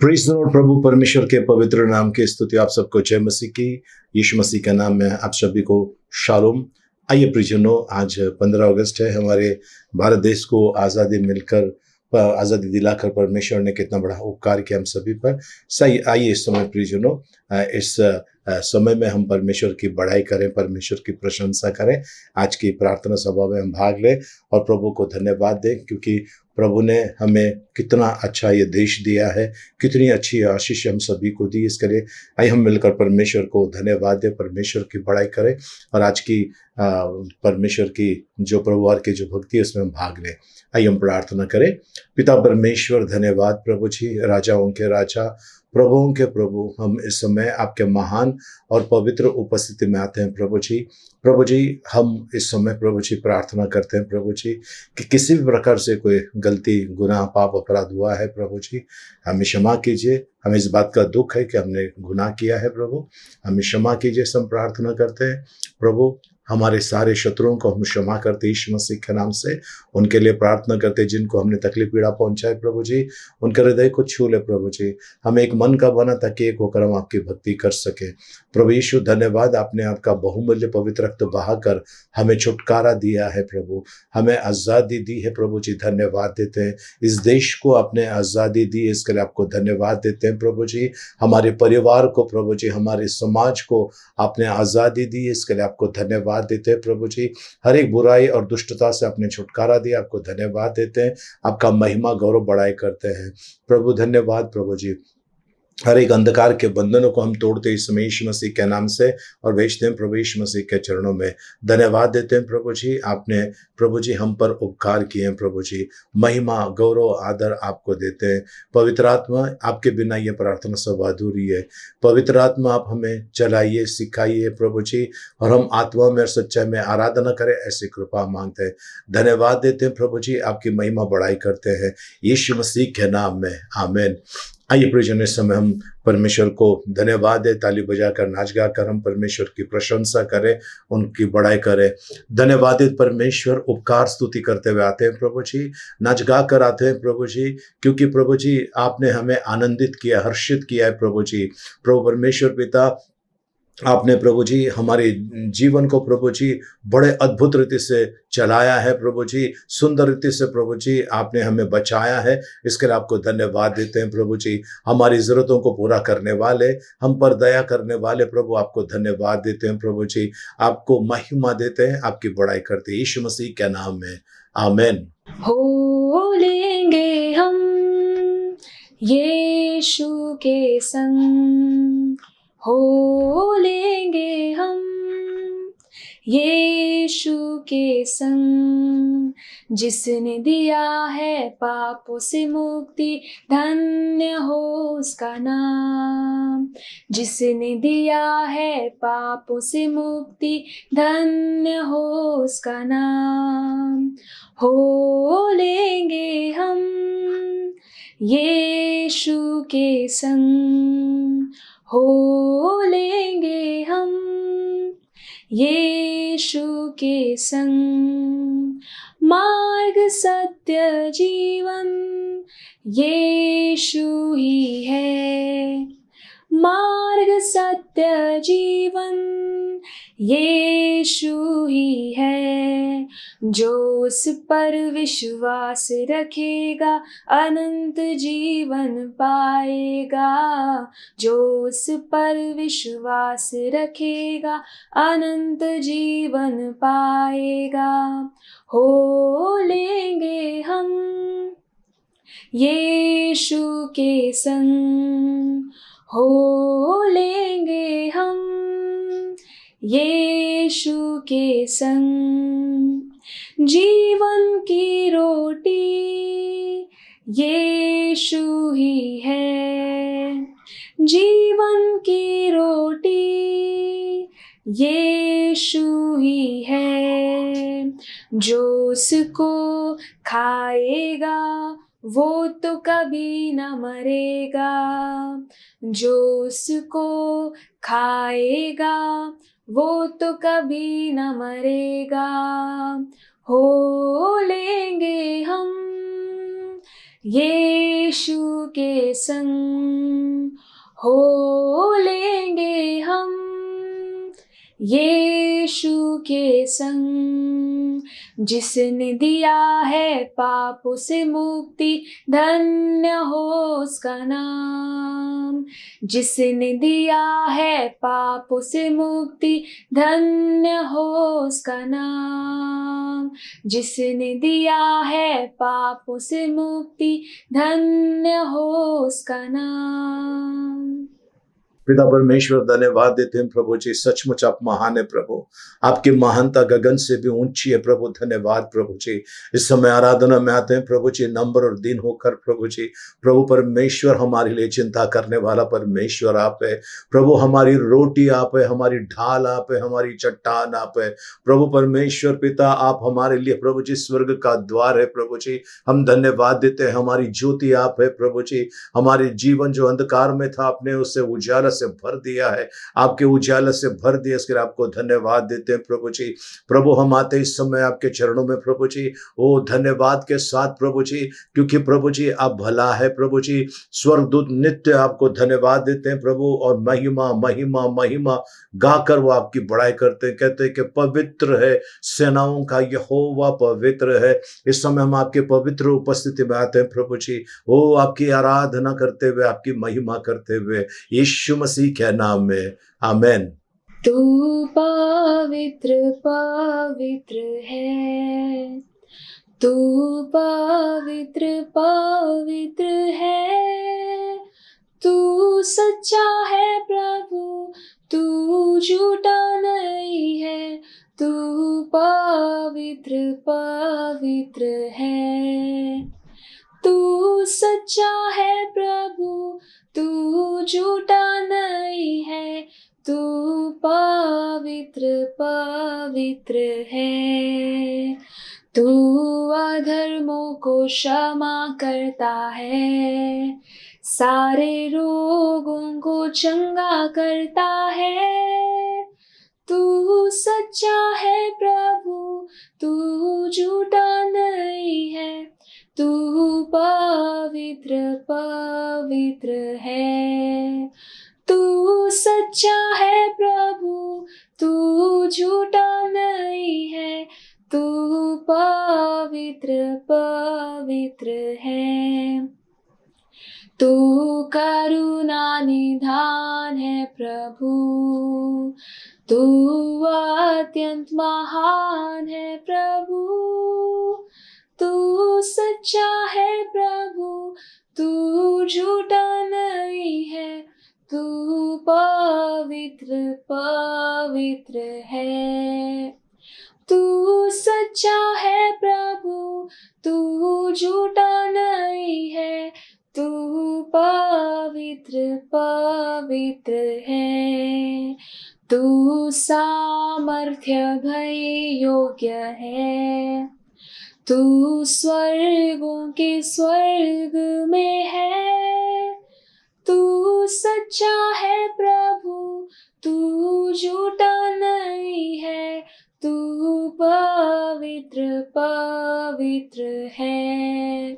Praise the Lord. प्रभु परमेश्वर के पवित्र नाम की स्तुति। आप सबको जय मसीह की। यीशु मसीह के नाम में आप सभी को शालोम। आइए प्रियजनों, आज 15 अगस्त है। हमारे भारत देश को आज़ादी मिलकर आज़ादी दिलाकर परमेश्वर ने कितना बड़ा उपकार किया हम सभी पर। सही, आइए इस समय प्रियजनों, इस समय में हम परमेश्वर की बड़ाई करें, परमेश्वर की प्रशंसा करें। आज की प्रार्थना सभा में हम भाग लें और प्रभु को धन्यवाद दें, क्योंकि प्रभु ने हमें कितना अच्छा ये देश दिया है, कितनी अच्छी आशीष हम सभी को दी। इसके लिए आइए हम मिलकर परमेश्वर को धन्यवाद दें, परमेश्वर की बड़ाई करें और आज की परमेश्वर की जो प्रभुवार की जो भक्ति है उसमें हम भाग लें। आइए हम प्रार्थना करें। पिता परमेश्वर, धन्यवाद प्रभु जी, राजाओं के राजा, प्रभुओं के प्रभु, हम इस समय आपके महान और पवित्र उपस्थिति में आते हैं प्रभु जी। प्रभु जी, हम इस समय प्रभु जी प्रार्थना करते हैं प्रभु जी कि किसी भी प्रकार से कोई गलती, गुनाह, पाप, अपराध हुआ है प्रभु जी, हमें क्षमा कीजिए। हमें इस बात का दुख है कि हमने गुनाह किया है प्रभु, हमें क्षमा कीजिए। हम प्रार्थना करते हैं प्रभु, हमारे सारे शत्रुओं को हम क्षमा करते यीशु मसीह के नाम से। उनके लिए प्रार्थना करते जिनको हमने तकलीफ पीड़ा पहुंचाए प्रभु जी, उनके हृदय को छू ले प्रभु जी। हमें एक मन का बना ताकि एक होकर हम आपकी भक्ति कर सके प्रभु यीशु। धन्यवाद, आपने आपका बहुमूल्य पवित्र रक्त बहाकर हमें छुटकारा दिया है प्रभु, हमें आज़ादी दी है प्रभु जी। धन्यवाद देते हैं, इस देश को आपने आज़ादी दी, इसके लिए आपको धन्यवाद देते हैं प्रभु जी। हमारे परिवार को प्रभु जी, हमारे समाज को आपने आज़ादी दी, इसके लिए आपको धन्यवाद देते हैं प्रभु जी। हर एक बुराई और दुष्टता से आपने छुटकारा दिया, आपको धन्यवाद देते हैं। आपका महिमा गौरव बढ़ाई करते हैं प्रभु। धन्यवाद प्रभु जी। हर एक अंधकार के बंधनों को हम तोड़ते इस समय यीशु मसीह के नाम से और भेजते हैं प्रभु यीशु मसीह के चरणों में। धन्यवाद देते हैं प्रभु जी, आपने प्रभु जी हम पर उपकार किए हैं प्रभु जी। महिमा गौरव आदर आपको देते हैं। पवित्र आत्मा, आपके बिना ये प्रार्थना सब अधूरी है। पवित्र आत्मा, आप हमें चलाइए, सिखाइए प्रभु जी, और हम आत्मा में और सच्चाई में आराधना करें, ऐसी कृपा मांगते हैं। धन्यवाद देते हैं प्रभु जी, आपकी महिमा बढ़ाई करते हैं यीशु मसीह के नाम में, आमीन। आइए प्रियजन, इस समय हम परमेश्वर को धन्यवाद दें, ताली बजाकर, नाच गाकर हम परमेश्वर की प्रशंसा करें, उनकी बड़ाई करें। धन्यवादित परमेश्वर, उपकार स्तुति करते हुए आते हैं प्रभु जी, नाच गा कर आते हैं प्रभु जी, क्योंकि प्रभु जी आपने हमें आनंदित किया, हर्षित किया है प्रभु जी। प्रभु परमेश्वर पिता, आपने प्रभु जी हमारे जीवन को प्रभु जी बड़े अद्भुत रीति से चलाया है प्रभु जी, सुंदर रीति से प्रभु जी आपने हमें बचाया है। इसके लिए आपको धन्यवाद देते हैं प्रभु जी। हमारी ज़रूरतों को पूरा करने वाले, हम पर दया करने वाले प्रभु, आपको धन्यवाद देते हैं प्रभु जी। आपको महिमा देते हैं, आपकी बड़ाई करते हैं यीशु मसीह के नाम में, आमीन। हो लेंगे हम यीशु के संग, हो लेंगे हम यीशु के संग, जिसने दिया है पापों से मुक्ति, धन्य हो उसका नाम। जिसने दिया है पापों से मुक्ति, धन्य हो उसका नाम। हो लेंगे हम यीशु के संग, हो लेंगे हम यीशु के संग। मार्ग सत्य जीवन यीशु ही है, मार्ग सत्य जीवन यीशु ही है। जो उस पर विश्वास रखेगा अनंत जीवन पाएगा, जो उस पर विश्वास रखेगा अनंत जीवन पाएगा। हो लेंगे हम यीशु के संग, हो लेंगे हम यीशु के संग। जीवन की रोटी यीशु ही है, जीवन की रोटी यीशु ही है। जो उसको खाएगा वो तो कभी न मरेगा, जो उसको खाएगा वो तो कभी न मरेगा। हो लेंगे हम यीशु के संग हो लेंगे हम, यीशु के संग। जिसने दिया है पापों से मुक्ति, धन्य हो उसका नाम। जिसने दिया है पापों से मुक्ति, धन्य हो उसका नाम। जिसने दिया है पापों से मुक्ति, धन्य हो उसका नाम। पिता परमेश्वर धन्यवाद देते हैं प्रभु जी, सचमुच आप महान है प्रभु, आपकी महानता गगन से भी ऊंची है प्रभु। धन्यवाद प्रभु जी। इस समय आराधना में आते हैं प्रभु जी, नम्र और दीन होकर प्रभु जी। प्रभु परमेश्वर हमारे लिए चिंता करने वाला परमेश्वर आप है प्रभु। हमारी रोटी आप है, हमारी ढाल आप है, हमारी चट्टान आप है प्रभु परमेश्वर पिता। आप हमारे लिए प्रभु जी स्वर्ग का द्वार है प्रभु जी। हम धन्यवाद देते हैं, हमारी ज्योति आप है प्रभु जी। हमारे जीवन जो अंधकार में था आपने उसे उजाला से भर दिया है, आपके उजाला से भर दिया, इसके लिए आपको धन्यवाद देते हैं प्रभु जी। प्रभु हम आते इस समय आपके चरणों में प्रभु जी, ओ धन्यवाद के साथ प्रभु जी, क्योंकि प्रभु जी आप भला है प्रभु जी। स्वर्गदूत नित्य आपको धन्यवाद देते हैं प्रभु, और महिमा महिमा महिमा गाकर वो आपकी बड़ाई करते हैं, कहते हैं कि पवित्र है सेनाओं का यहोवा पवित्र है। इस समय हम आपके पवित्र उपस्थिति में आते हैं प्रभु जी, ओ आपकी आराधना करते हुए, आपकी महिमा करते हुए, यीशु मसीह के नाम में आमेन। तू पवित्र पवित्र है, तू पवित्र पवित्र है, तू सच्चा है प्रभु, तू झूठा नहीं है, तू पवित्र पवित्र है, तू सच्चा है प्रभु, तू झूठा नहीं है, तू पवित्र पवित्र है। तू अधर्मों को क्षमा करता है, सारे रोगों को चंगा करता है। तू सच्चा है प्रभु, तू झूठा नहीं है, तू पवित्र पवित्र है। तू सच्चा है प्रभु, तू झूठा नहीं है, तू पवित्र पवित्र है। तू करुणा निधान है प्रभु, तू अत्यंत महान है प्रभु। तू सच्चा है प्रभु, तू झूठा नहीं है, तू पवित्र पवित्र है। तू सच्चा है प्रभु, तू झूठा नहीं है, तू पवित्र पवित्र है। तू सामर्थ्य भय योग्य है, तू स्वर्गों के स्वर्ग में है। तू सच्चा है प्रभु, तू झूठा नहीं है, तू पवित्र पवित्र है।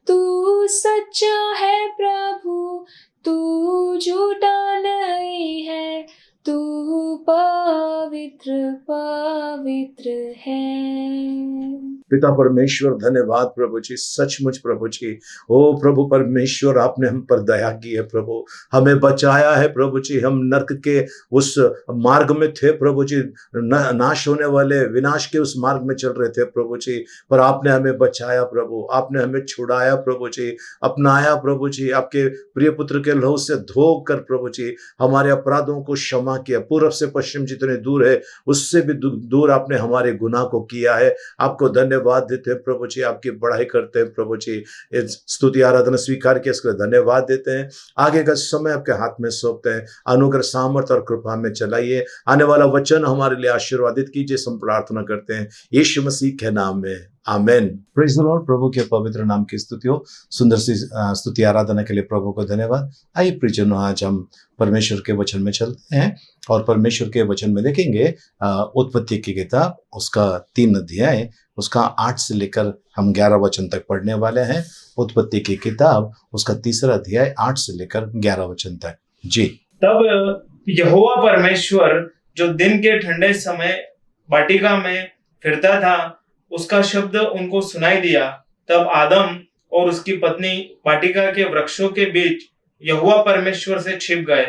तू सच्चा है प्रभु, तू झूठा नहीं है, तू पवित्र पवित्र है। पिता परमेश्वर धन्यवाद प्रभु जी, सचमुच प्रभु जी। ओ प्रभु परमेश्वर आपने हम पर दया की है प्रभु, हमें बचाया है प्रभु जी। हम नरक के उस मार्ग में थे प्रभु जी, नाश होने वाले विनाश के उस मार्ग में चल रहे थे प्रभु जी, पर आपने हमें बचाया प्रभु, आपने हमें छुड़ाया प्रभु जी, अपनाया प्रभु जी। आपके प्रिय पुत्र के लहू से धोकर प्रभु जी हमारे अपराधों को क्षमा किया। पूर्व से पश्चिम जितने दूर है उससे भी दूर आपने हमारे गुनाह को किया है। आपको धन्यवाद देते हैं प्रभु जी, आपकी बढ़ाई करते हैं प्रभु जी। स्तुति आराधना स्वीकार किया, इसके लिए धन्यवाद देते हैं। आगे का समय आपके हाथ में सौंपते हैं, अनुग्रह सामर्थ और कृपा में चलाइए। आने वाला वचन हमारे लिए आशीर्वादित कीजिए, हम प्रार्थना करते हैं यीशु मसीह के नाम में, आमेन। Praise the Lord. प्रभु के पवित्र नाम की स्तुति हो। सुंदर सी स्तुति आराधना के लिए प्रभु को धन्यवाद। आइए प्रियजनों, आज हम परमेश्वर के वचन में चलते हैं और परमेश्वर के वचन में देखेंगे उत्पत्ति की किताब, उसका 3 अध्याय, उसका 8 से लेकर हम 11 वचन तक पढ़ने वाले हैं। उत्पत्ति की किताब, उसका 3 अध्याय, 8 से लेकर 11 वचन तक। जी। तब यहोवा परमेश्वर जो दिन के ठंडे समय वाटिका में फिरता था, उसका शब्द उनको सुनाई दिया। तब आदम और उसकी पत्नी वाटिका के वृक्षों के बीच यहोवा परमेश्वर से छिप गए।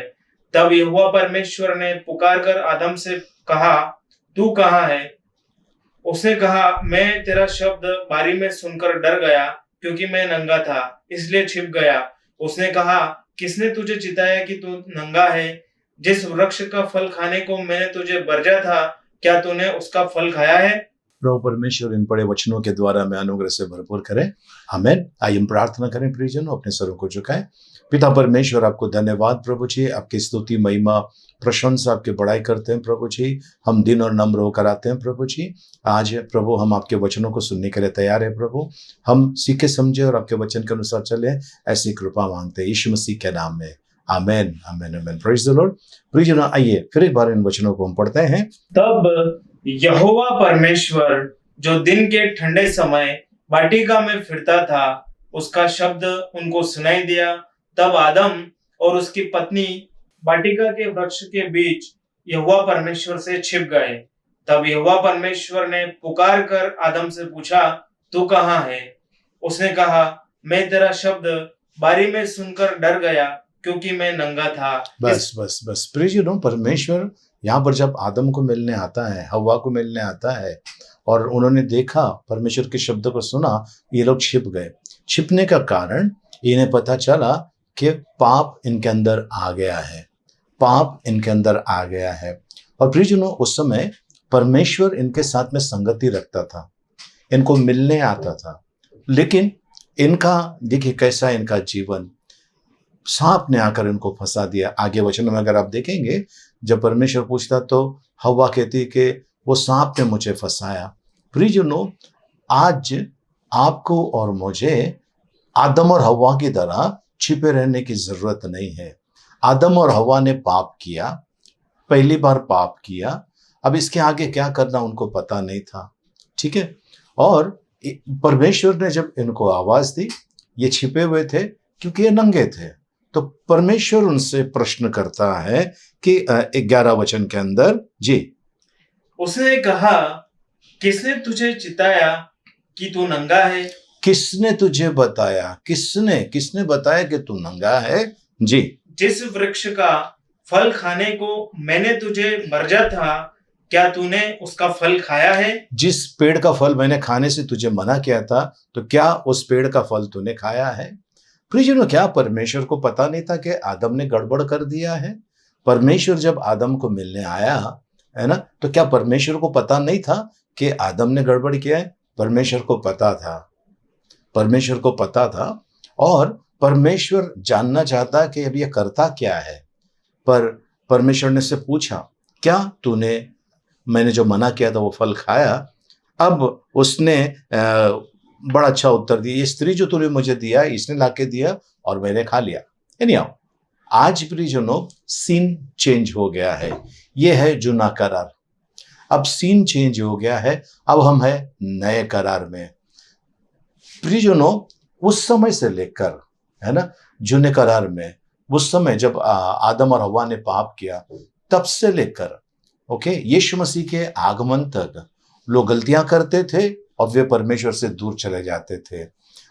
तब यहोवा परमेश्वर ने पुकार कर आदम से कहा, तू कहाँ है? उसने कहा, मैं तेरा शब्द बारी में सुनकर डर गया, क्योंकि मैं नंगा था, इसलिए छिप गया। उसने कहा, किसने तुझे चिताया कि तू नंगा है? जिस वृक्ष का फल खाने को मैंने तुझे वर्जा था, क्या तूने उसका फल खाया है? प्रभु परमेश्वर इन बड़े वचनों के द्वारा में अनुग्रह से भरपूर करें। आमेन। आइए हम प्रार्थना करें। प्रियजनों, अपने सरों को झुकाएं। पिता परमेश्वर, आपको धन्यवाद प्रभु जी, आपकी स्तुति, महिमा, प्रशंसा, आपकी बड़ाई करते हैं प्रभु जी। हम दिन और नम्र होकर आते हैं प्रभु जी। आज प्रभु हम आपके वचनों को सुनने के लिए तैयार है प्रभु। हम सीखे समझे और आपके वचन के अनुसार चले, ऐसी कृपा मांगते हैं यीशु मसीह के नाम में। Amen, amen, amen. Praise the Lord. प्रियजनों, आइए फिर एक बार इन वचनों को हम पढ़ते हैं। तब यहोवा परमेश्वर जो दिन के ठंडे समय वाटिका में फिरता था, उसका शब्द उनको सुनाई दिया। तब आदम और उसकी पत्नी वाटिका के वृक्ष के बीच यहोवा परमेश्वर से छिप गए। तब यहोवा परमेश्वर ने पुकार कर आदम से पूछा, तू कहाँ है? उसने कहा, मैं तेरा शब्द बारी में सुनकर डर गया, क्योंकि मैं नंगा था। बस बस बस। प्रियजनों, परमेश्वर यहाँ पर जब आदम को मिलने आता है, हव्वा को मिलने आता है, और उन्होंने देखा, परमेश्वर के शब्द को सुना, ये लोग छिप गए। छिपने का कारण इन्हें पता चला कि पाप इनके अंदर आ गया है, पाप इनके अंदर आ गया है। और प्रियजनों, उस समय परमेश्वर इनके साथ में संगति रखता था, इनको मिलने आता था, लेकिन इनका देखिए कैसा इनका जीवन, सांप ने आकर इनको फंसा दिया। आगे वचनों में अगर आप देखेंगे, जब परमेश्वर पूछता तो हव्वा कहती कि वो सांप ने मुझे फंसाया। प्रियजनों, आज आपको और मुझे आदम और हव्वा की तरह छिपे रहने की जरूरत नहीं है। आदम और हव्वा ने पाप किया, पहली बार पाप किया, अब इसके आगे क्या करना उनको पता नहीं था, ठीक है। और परमेश्वर ने जब इनको आवाज दी, ये छिपे हुए थे क्योंकि ये नंगे थे, तो परमेश्वर उनसे प्रश्न करता है कि 11 वचन के अंदर। जी। उसने कहा, किसने तुझे चिताया कि तू नंगा है? किसने तुझे बताया? किसने बताया कि तू नंगा है? जी। जिस वृक्ष का फल खाने को मैंने तुझे वर्जा था, क्या तूने उसका फल खाया है? जिस पेड़ का फल मैंने खाने से तुझे मना किया था, तो क्या उस पेड़ का फल तूने खाया है? प्रियजनों, क्या परमेश्वर को पता नहीं था कि आदम ने गड़बड़ कर दिया है? परमेश्वर जब आदम को मिलने आया है ना, तो क्या परमेश्वर को पता नहीं था कि आदम ने गड़बड़ किया है? परमेश्वर को पता था, परमेश्वर को पता था। और परमेश्वर जानना चाहता कि अब ये करता क्या है। पर परमेश्वर ने से पूछा, क्या तूने, मैंने जो मना किया था वो फल खाया? अब उसने बड़ा अच्छा उत्तर दिया, ये स्त्री जो तूने मुझे दिया, इसने लाके दिया और मैंने खा लिया। यानी आओ, आज प्रियजनों सीन चेंज हो गया है। ये है जुना करार, अब सीन चेंज हो गया है, अब हम है नए करार में। प्रियजनों, उस समय से लेकर, है ना, जुने करार में, उस समय जब आदम और हव्वा ने पाप किया, तब से लेकर यीशु मसीह के आगमन तक लोग गलतियां करते थे और वे परमेश्वर से दूर चले जाते थे,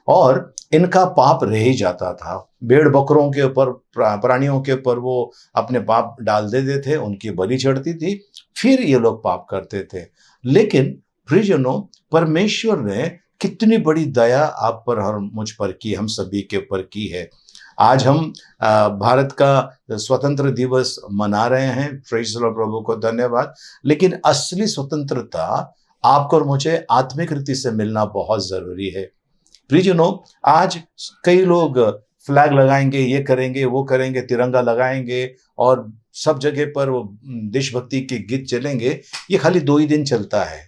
और इनका पाप रह ही जाता था। भेड़ बकरों के ऊपर, प्राणियों के ऊपर वो अपने पाप डाल देते थे, उनकी बलि चढ़ती थी, फिर ये लोग पाप करते थे। लेकिन प्रियजनों, परमेश्वर ने कितनी बड़ी दया आप पर और मुझ पर की, हम सभी के ऊपर की है। आज हम भारत का स्वतंत्र दिवस मना रहे हैं, प्रेज़ द लॉर्ड, प्रभु को धन्यवाद। लेकिन असली स्वतंत्रता आपको और मुझे आत्मिक रीति से मिलना बहुत जरूरी है। प्रियजनों, आज कई लोग फ्लैग लगाएंगे, ये करेंगे, वो करेंगे, तिरंगा लगाएंगे और सब जगह पर वो देशभक्ति के गीत चलेंगे। ये खाली 2 ही दिन चलता है,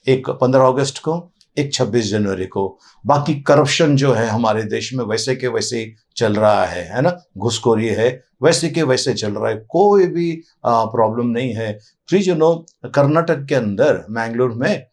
एक 15 अगस्त को, एक 26 जनवरी को। बाकी करप्शन जो है हमारे देश में वैसे के वैसे ही चल रहा है ना, घुसखोरी है वैसे के वैसे चल रहा है, कोई भी प्रॉब्लम नहीं है। प्रियजनों, कर्नाटक के अंदर मैंगलोर में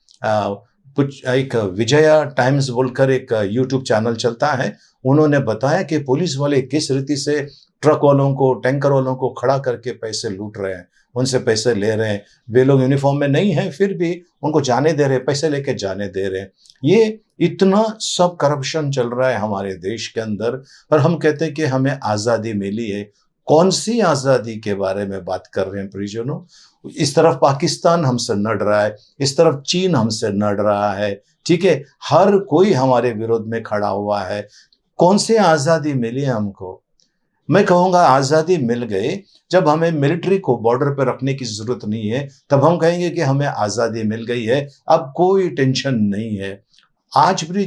कुछ एक विजया टाइम्स बोलकर एक यूट्यूब चैनल चलता है, उन्होंने बताया कि पुलिस वाले किस रीति से ट्रक वालों को, टैंकर वालों को खड़ा करके पैसे लूट रहे हैं, उनसे पैसे ले रहे हैं। वे लोग यूनिफॉर्म में नहीं हैं, फिर भी उनको जाने दे रहे हैं, पैसे लेके जाने दे रहे हैं। ये इतना सब करप्शन चल रहा है हमारे देश के अंदर, और हम कहते हैं कि हमें आज़ादी मिली है। कौन सी आज़ादी के बारे में बात कर रहे हैं प्रियजनों? इस तरफ पाकिस्तान हमसे लड़ रहा है, इस तरफ चीन हमसे लड़ रहा है, ठीक है, हर कोई हमारे विरोध में खड़ा हुआ है। कौन सी आज़ादी मिली है हमको? मैं कहूँगा आज़ादी मिल गई जब हमें मिलिट्री को बॉर्डर पर रखने की जरूरत नहीं है, तब हम कहेंगे कि हमें आज़ादी मिल गई है, अब कोई टेंशन नहीं है। आज भी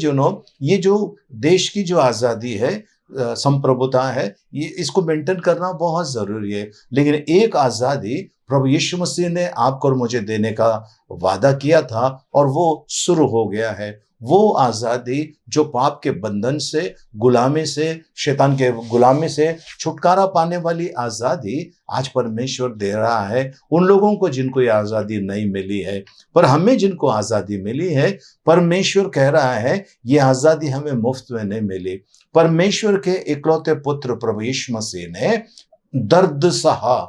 ये जो देश की जो आज़ादी है, संप्रभुता है, ये इसको मेंटेन करना बहुत ज़रूरी है। लेकिन एक आज़ादी प्रभु यीशु मसीह ने आपको और मुझे देने का वादा किया था, और वो शुरू हो गया है। वो आज़ादी जो पाप के बंधन से, गुलामी से, शैतान के गुलामी से छुटकारा पाने वाली आज़ादी आज परमेश्वर दे रहा है उन लोगों को जिनको ये आज़ादी नहीं मिली है। पर हमें जिनको आज़ादी मिली है, परमेश्वर कह रहा है ये आज़ादी हमें मुफ्त में नहीं मिली। परमेश्वर के इकलौते पुत्र प्रभु यीशु मसीह ने दर्द सहा,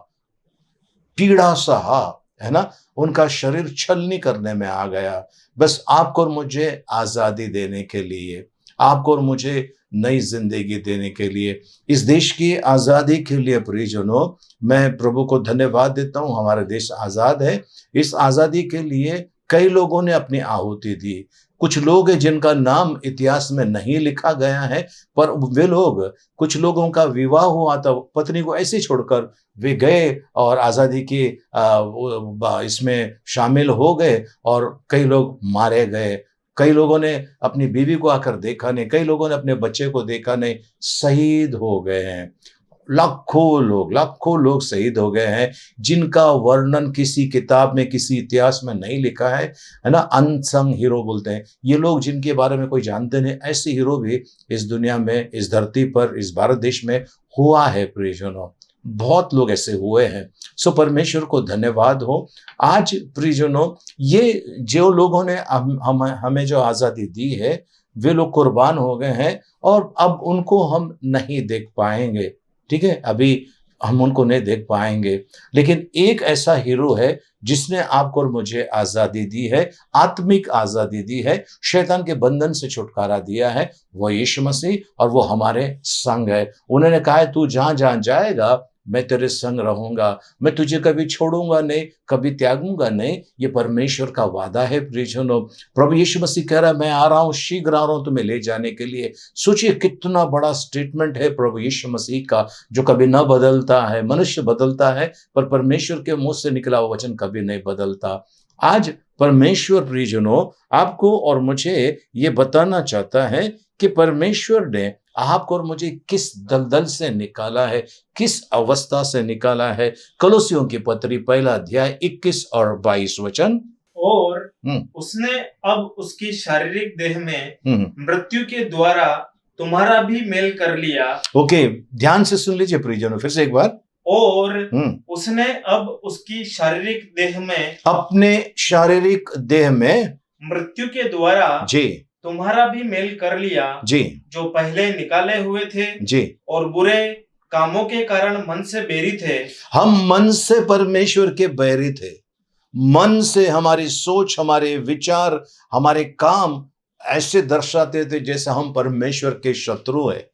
पीड़ा सहा, है ना, उनका शरीर छलनी करने में आ गया, बस आपको और मुझे आज़ादी देने के लिए, आपको और मुझे नई जिंदगी देने के लिए, इस देश की आज़ादी के लिए। प्रियजनों, मैं प्रभु को धन्यवाद देता हूँ, हमारा देश आज़ाद है। इस आज़ादी के लिए कई लोगों ने अपनी आहुति दी। कुछ लोग हैं जिनका नाम इतिहास में नहीं लिखा गया है, पर वे लोग, कुछ लोगों का विवाह हुआ था, पत्नी को ऐसे छोड़कर वे गए और आज़ादी की इसमें शामिल हो गए, और कई लोग मारे गए। कई लोगों ने अपनी बीवी को आकर देखा नहीं, कई लोगों ने अपने बच्चे को देखा नहीं, शहीद हो गए हैं। लाखों लोग शहीद हो गए हैं, जिनका वर्णन किसी किताब में, किसी इतिहास में नहीं लिखा है ना। अनसंग हीरो बोलते हैं, ये लोग जिनके बारे में कोई जानते नहीं, ऐसे हीरो भी इस दुनिया में, इस धरती पर, इस भारत देश में हुआ है। प्रियजनों, बहुत लोग ऐसे हुए हैं। सो परमेश्वर को धन्यवाद हो। आज प्रियजनों, ये जो लोगों ने हमें जो आज़ादी दी है, वे लोग कुर्बान हो गए हैं, और अब उनको हम नहीं देख पाएंगे, ठीक है, अभी हम उनको नहीं देख पाएंगे। लेकिन एक ऐसा हीरो है जिसने आपको और मुझे आज़ादी दी है, आत्मिक आज़ादी दी है, शैतान के बंधन से छुटकारा दिया है, वो यीशु मसीह, और वो हमारे संग है। उन्होंने कहा है, तू जहाँ जहाँ जाएगा मैं तेरे संग रहूंगा, मैं तुझे कभी छोड़ूंगा नहीं, कभी त्यागूंगा नहीं। ये परमेश्वर का वादा है। प्रियजनों, प्रभु यीशु मसीह कह रहा है, मैं आ रहा हूँ, शीघ्र आ रहा हूँ तुम्हें ले जाने के लिए। सोचिए कितना बड़ा स्टेटमेंट है प्रभु यीशु मसीह का, जो कभी न बदलता है। मनुष्य बदलता है, पर परमेश्वर के मुंह से निकला हुआ वचन कभी नहीं बदलता। आज परमेश्वर प्रियजनों आपको और मुझे ये बताना चाहता है कि परमेश्वर ने आपको और मुझे किस दलदल से निकाला है, किस अवस्था से निकाला है। कलोसियों की पत्री 1 अध्याय 21 और 22 वचन। और उसने अब उसकी शारीरिक देह में मृत्यु के द्वारा तुम्हारा भी मेल कर लिया। ओके, ध्यान से सुन लीजिए प्रियजनों, फिर से एक बार। और उसने अब उसकी शारीरिक देह में, अपने शारीरिक देह में मृत्यु के द्वारा जी तुम्हारा भी मेल कर लिया, जी, जो पहले निकाले हुए थे जी, और बुरे कामों के कारण मन से बैरी थे। हम मन से परमेश्वर के बैरी थे। मन से हमारी सोच, हमारे विचार, हमारे काम ऐसे दर्शाते थे जैसे हम परमेश्वर के शत्रु है,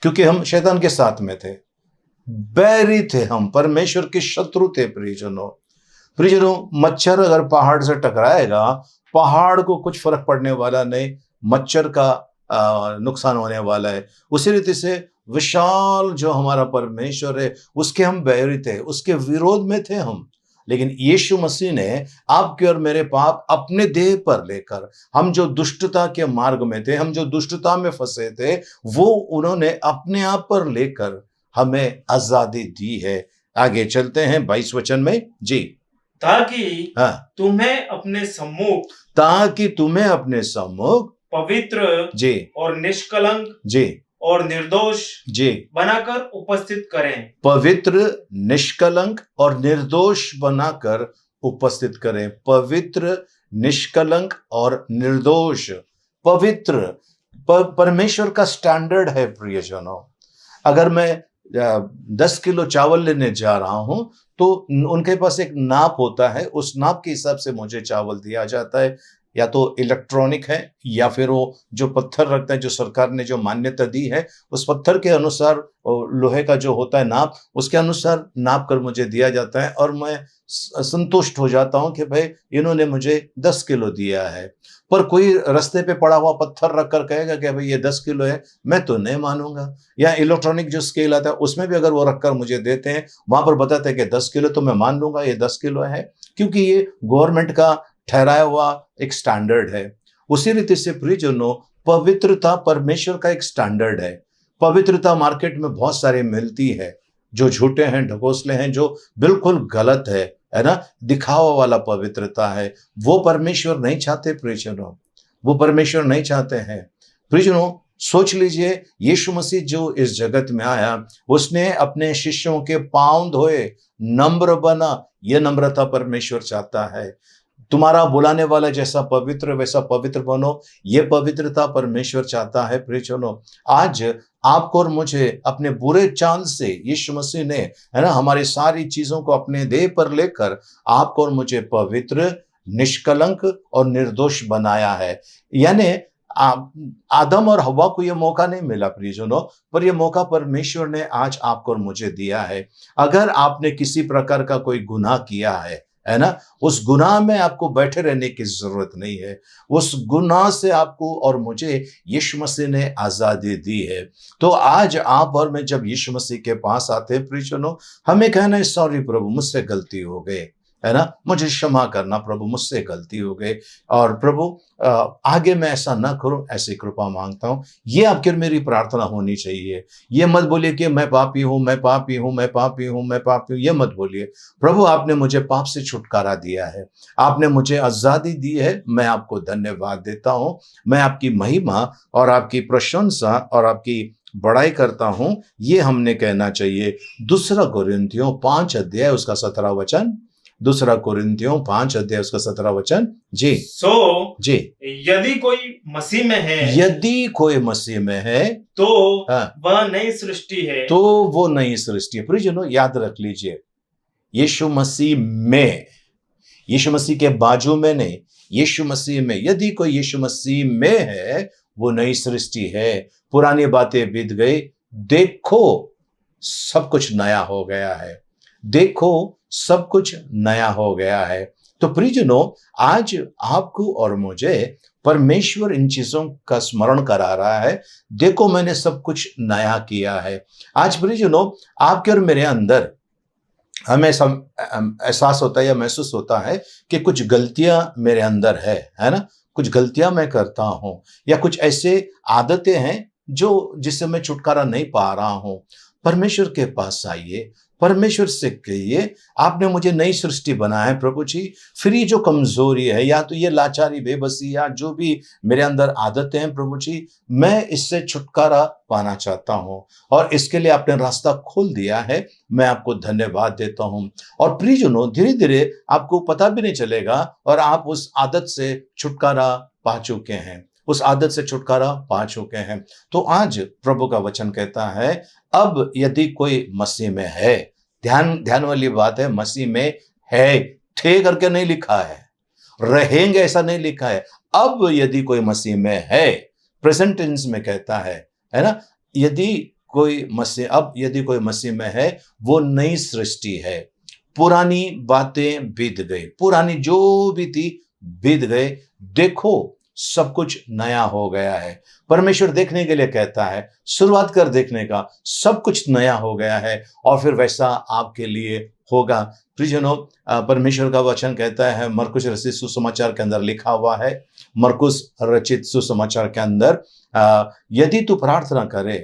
क्योंकि हम शैतान के साथ में थे, बैरी थे, हम परमेश्वर के शत्रु थे। प्रियजनों, मच्छर अगर पहाड़ से टकराएगा, पहाड़ को कुछ फर्क पड़ने वाला नहीं, मच्छर का नुकसान होने वाला है। उसी रीति से विशाल जो हमारा परमेश्वर है, उसके हम बैरी थे, उसके विरोध में थे हम। लेकिन यीशु मसीह ने आपके और मेरे पाप अपने देह पर लेकर, हम जो दुष्टता के मार्ग में थे, हम जो दुष्टता में फंसे थे, वो उन्होंने अपने आप पर लेकर हमें आजादी दी है। आगे चलते हैं 22 वचन में जी। ताकि हाँ, तुम्हें अपने सम्मुख ताकि तुम्हें अपने सम्मुख पवित्र जी और निष्कलंक जी और निर्दोष जी बनाकर उपस्थित करें। पवित्र, निष्कलंक और निर्दोष बनाकर उपस्थित करें। पवित्र, निष्कलंक और निर्दोष। पवित्र परमेश्वर का स्टैंडर्ड है प्रियजनों। अगर मैं 10 किलो चावल लेने जा रहा हूं तो उनके पास एक नाप होता है, उस नाप के हिसाब से मुझे चावल दिया जाता है। या तो इलेक्ट्रॉनिक है या फिर वो जो पत्थर रखते हैं, जो सरकार ने जो मान्यता दी है उस पत्थर के अनुसार, लोहे का जो होता है नाप, उसके अनुसार नाप कर मुझे दिया जाता है और मैं संतुष्ट हो जाता हूं कि भाई इन्होंने मुझे 10 किलो दिया है। पर कोई रास्ते पे पड़ा हुआ पत्थर रखकर कहेगा कि भाई ये 10 किलो है, मैं तो नहीं मानूंगा। या इलेक्ट्रॉनिक जो स्केल आता है उसमें भी अगर वो रखकर मुझे देते हैं, वहां पर बताते हैं कि 10 किलो, तो मैं मान लूंगा ये 10 किलो है, क्योंकि ये गवर्नमेंट का ठहराया हुआ एक स्टैंडर्ड है। उसी रीति से प्रियजनों, पवित्रता परमेश्वर का एक स्टैंडर्ड है। पवित्रता मार्केट में बहुत सारे मिलती है, जो झूठे हैं, ढकोसले हैं, जो बिल्कुल गलत है ना, दिखावा वाला पवित्रता है। वो परमेश्वर नहीं चाहते प्रियजनों, वो परमेश्वर नहीं चाहते हैं। प्रियजनों, सोच लीजिए, यीशु मसीह जो इस जगत में आया, उसने अपने शिष्यों के पांव धोए, नम्र बना। यह नम्रता परमेश्वर चाहता है। तुम्हारा बुलाने वाला जैसा पवित्र वैसा पवित्र बनो, ये पवित्रता परमेश्वर चाहता है। प्रियजनों, आज आपको और मुझे अपने बुरे चाल से यीशु मसीह ने, है ना, हमारी सारी चीजों को अपने देह पर लेकर आपको और मुझे पवित्र, निष्कलंक और निर्दोष बनाया है। यानी आदम और हव्वा को यह मौका नहीं मिला प्रियजनों, पर यह मौका परमेश्वर ने आज आपको और मुझे दिया है। अगर आपने किसी प्रकार का कोई गुनाह किया है ना, उस गुनाह में आपको बैठे रहने की जरूरत नहीं है। उस गुनाह से आपको और मुझे यीशु मसीह ने आजादी दी है। तो आज आप और मैं जब यीशु मसीह के पास आते हैं प्रियजनों, हमें कहना है, सॉरी प्रभु, मुझसे गलती हो गई, है ना, मुझे क्षमा करना प्रभु, मुझसे गलती हो गई, और प्रभु आगे मैं ऐसा ना करूं, ऐसी कृपा मांगता हूं। ये आपकी और मेरी प्रार्थना होनी चाहिए। ये मत बोलिए कि मैं पापी हूं, मैं पापी हूं, मैं पापी हूं, मैं पापी हूं, ये मत बोलिए। प्रभु, आपने मुझे पाप से छुटकारा दिया है, आपने मुझे आजादी दी है, मैं आपको धन्यवाद देता हूं। मैं आपकी महिमा और आपकी प्रशंसा और आपकी बड़ाई करता हूं। ये हमने कहना चाहिए। दूसरा कोरिन्थियों 5 अध्याय उसका 17 वचन, दूसरा कोरिन्थियों 5 अध्याय उसका 17 वचन जी। जी, यदि कोई मसीह में है, यदि कोई मसीह में है तो हाँ, वह नई सृष्टि है। तो वो नई सृष्टि है। प्रियजनों, याद रख लीजिए, यीशु मसीह में, यीशु मसीह के बाजू में नहीं, यीशु मसीह में। यदि कोई यीशु मसीह में है, वो नई सृष्टि है। पुरानी बातें बीत गई, देखो सब कुछ नया हो गया है। देखो सब कुछ नया हो गया है। तो प्रियजनों, आज आपको और मुझे परमेश्वर इन चीजों का स्मरण करा रहा है। देखो, मैंने सब कुछ नया किया है। आज प्रियजनों, आपके और मेरे अंदर हमें एहसास होता है या महसूस होता है कि कुछ गलतियां मेरे अंदर है ना, कुछ गलतियां मैं करता हूं, या कुछ ऐसे आदतें हैं जो जिससे मैं छुटकारा नहीं पा रहा हूं। परमेश्वर के पास आइए, परमेश्वर से कहिए, आपने मुझे नई सृष्टि बनाया है प्रभु जी। फिर ये जो कमजोरी है, या तो ये लाचारी, बेबसी, या जो भी मेरे अंदर आदतें हैं प्रभु जी, मैं इससे छुटकारा पाना चाहता हूं, और इसके लिए आपने रास्ता खोल दिया है। मैं आपको धन्यवाद देता हूं। और प्रियजनों, धीरे धीरे आपको पता भी नहीं चलेगा और आप उस आदत से छुटकारा पा चुके हैं, उस आदत से छुटकारा पा चुके हैं। तो आज प्रभु का वचन कहता है, अब यदि कोई मसीह में है, ध्यान वाली बात है, मसीह में है, थे करके नहीं लिखा है, रहेंगे ऐसा नहीं लिखा है। अब यदि कोई मसीह में है, प्रेजेंट टेंस में कहता है ना, यदि कोई मसीह, अब यदि कोई मसीह में है, वो नई सृष्टि है। पुरानी बातें बीत गई, पुरानी जो भी थी बीत गए, देखो सब कुछ नया हो गया है। परमेश्वर देखने के लिए कहता है, शुरुआत कर देखने का, सब कुछ नया हो गया है, और फिर वैसा आपके लिए होगा। प्रियजनों, परमेश्वर का वचन कहता है, मरकुस रचित सुसमाचार के अंदर लिखा हुआ है, मरकुस रचित सुसमाचार के अंदर, यदि तू प्रार्थना करे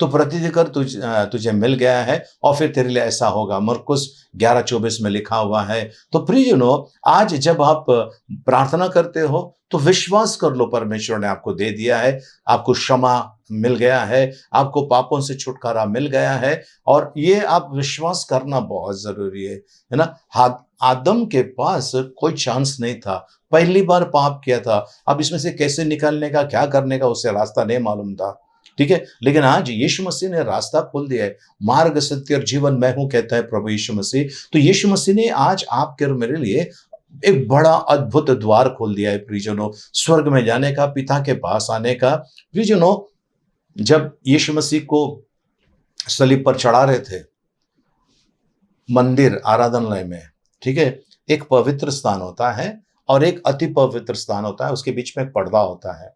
तो प्रतिज्ञा कर तुझे मिल गया है और फिर तेरे लिए ऐसा होगा। मरकुस 11:24 में लिखा हुआ है। तो प्रियजनों, आज जब आप प्रार्थना करते हो तो विश्वास कर लो, परमेश्वर ने आपको दे दिया है, आपको क्षमा मिल गया है, आपको पापों से छुटकारा मिल गया है, और ये आप विश्वास करना बहुत जरूरी है ना। आदम के पास कोई चांस नहीं था, पहली बार पाप किया था, अब इसमें से कैसे निकलने का, क्या करने का, उसे रास्ता नहीं मालूम था, ठीक है। लेकिन आज यीशु मसीह ने रास्ता खोल दिया है। मार्ग, सत्य और जीवन मैं हूं, कहता है प्रभु यीशु मसीह। तो यीशु मसीह ने आज आपके और मेरे लिए एक बड़ा अद्भुत द्वार खोल दिया है प्रियजनों, स्वर्ग में जाने का, पिता के पास आने का। प्रियजनों, जब यीशु मसीह को सलीब पर चढ़ा रहे थे मंदिर आराधनालय में, ठीक है, एक पवित्र स्थान होता है और एक अति पवित्र स्थान होता है, उसके बीच में एक पर्दा होता है,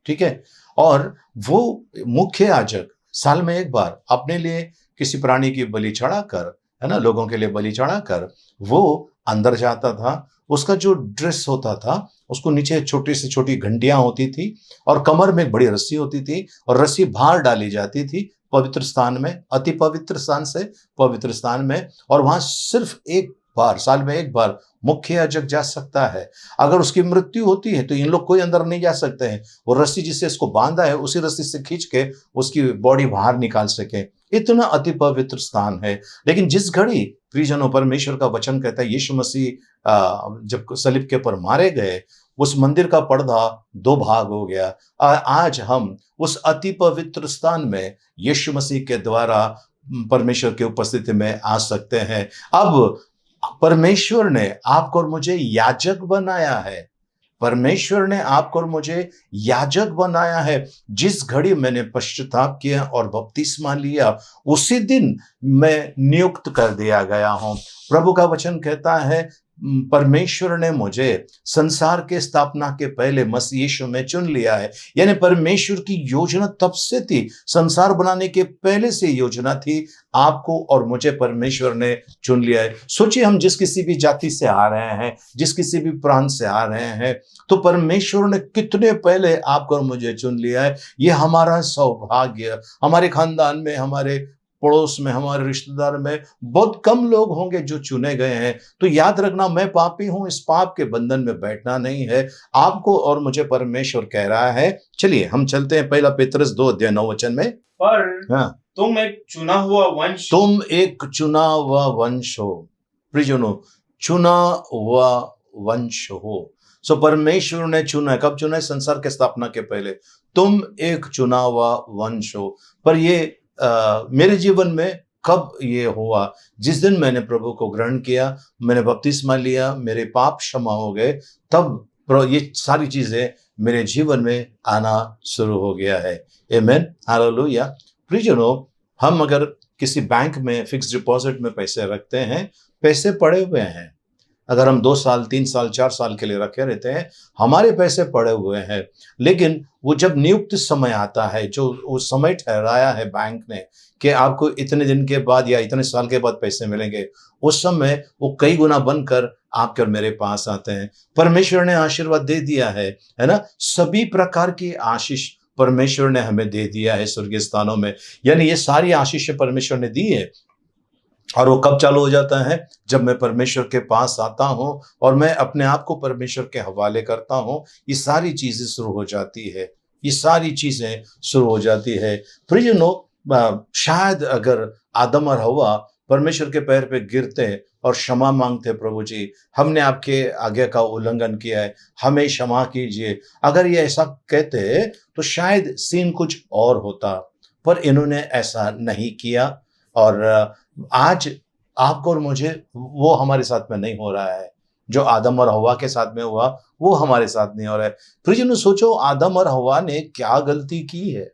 ठीक है। और वो मुख्य याजक साल में एक बार अपने लिए किसी प्राणी की बलि चढ़ाकर, है ना, लोगों के लिए बलि चढ़ाकर वो अंदर जाता था। उसका जो ड्रेस होता था, उसको नीचे छोटी से छोटी घंटियां होती थी और कमर में एक बड़ी रस्सी होती थी, और रस्सी बाहर डाली जाती थी पवित्र स्थान में, अति पवित्र स्थान से पवित्र स्थान में। और वहां सिर्फ एक बार, साल में एक बार मुख्य याजक जा सकता है। अगर उसकी मृत्यु होती है तो इन लोग कोई अंदर नहीं जा सकते हैं। वो रस्सी जिससे इसको बांधा है, उसी रस्सी से खींच के उसकी बॉडी बाहर निकाल सके। इतना अति पवित्र स्थान है। लेकिन जिस घड़ी प्रियजनों, परमेश्वर का वचन कहता है यीशु मसीह जब सलीब के ऊपर मारे गए, उस मंदिर का पर्दा दो भाग हो गया। आज हम उस अति पवित्र स्थान में यीशु मसीह के द्वारा परमेश्वर की उपस्थिति में आ सकते हैं। अब परमेश्वर ने आपको और मुझे याजक बनाया है। परमेश्वर ने आपको और मुझे याजक बनाया है। जिस घड़ी मैंने पश्चाताप किया और बपतिस्मा लिया, उसी दिन मैं नियुक्त कर दिया गया हूं। प्रभु का वचन कहता है परमेश्वर ने मुझे संसार के स्थापना के पहले मसीह यीशु में चुन लिया है। यानी परमेश्वर की योजना तब से थी, संसार बनाने के पहले से योजना थी। आपको और मुझे परमेश्वर ने चुन लिया है। सोचिए, हम जिस किसी भी जाति से आ रहे हैं, जिस किसी भी प्रांत से आ रहे हैं, तो परमेश्वर ने कितने पहले आपको और मुझे चुन लिया है। ये हमारा सौभाग्य। हमारे खानदान में, हमारे पड़ोस में, हमारे रिश्तेदार में बहुत कम लोग होंगे जो चुने गए हैं। तो याद रखना, मैं पापी हूं, इस पाप के बंधन में बैठना नहीं है। आपको और मुझे परमेश्वर कह रहा है। चलिए हम चलते हैं 1 पेत्रस 2:9 में। पर हाँ, तुम एक चुना हुआ वंश, तुम एक चुना हुआ वंश हो। प्रियजनों, चुना हुआ वंश हो। सो परमेश्वर ने चुना है। कब चुना है? संसार के स्थापना के पहले। तुम एक चुना हुआ वंश हो। पर ये मेरे जीवन में कब ये हुआ? जिस दिन मैंने प्रभु को ग्रहण किया, मैंने बपतिस्मा लिया, मेरे पाप क्षमा हो गए, तब ये सारी चीजें मेरे जीवन में आना शुरू हो गया है। आमीन, हालेलुया। प्रियजनों, हम अगर किसी बैंक में फिक्स डिपॉजिट में पैसे रखते हैं, पैसे पड़े हुए हैं। अगर हम 2 साल, 3 साल, 4 साल के लिए रखे रहते हैं, हमारे पैसे पड़े हुए हैं। लेकिन वो जब नियुक्त समय आता है, जो वो समय ठहराया है बैंक ने कि आपको इतने दिन के बाद या इतने साल के बाद पैसे मिलेंगे, उस समय वो कई गुना बनकर आपके और मेरे पास आते हैं। परमेश्वर ने आशीर्वाद दे दिया है ना। सभी प्रकार की आशीष परमेश्वर ने हमें दे दिया है स्वर्गीय स्थानों में। यानी ये सारी आशीषें परमेश्वर ने दी है। और वो कब चालू हो जाता है? जब मैं परमेश्वर के पास आता हूं और मैं अपने आप को परमेश्वर के हवाले करता हूं, ये सारी चीजें शुरू हो जाती है। ये सारी चीजें शुरू हो जाती है। प्रियजनों, शायद अगर आदम और हव्वा परमेश्वर के पैर पे गिरते और क्षमा मांगते, प्रभु जी हमने आपके आज्ञा का उल्लंघन किया है, हमें क्षमा कीजिए, अगर ये ऐसा कहते तो शायद सीन कुछ और होता। पर इन्होंने ऐसा नहीं किया। और आज आपको और मुझे वो हमारे साथ में नहीं हो रहा है। जो आदम और हव्वा के साथ में हुआ, वो हमारे साथ नहीं हो रहा है। प्रियजनों, सोचो आदम और हव्वा ने क्या गलती की है?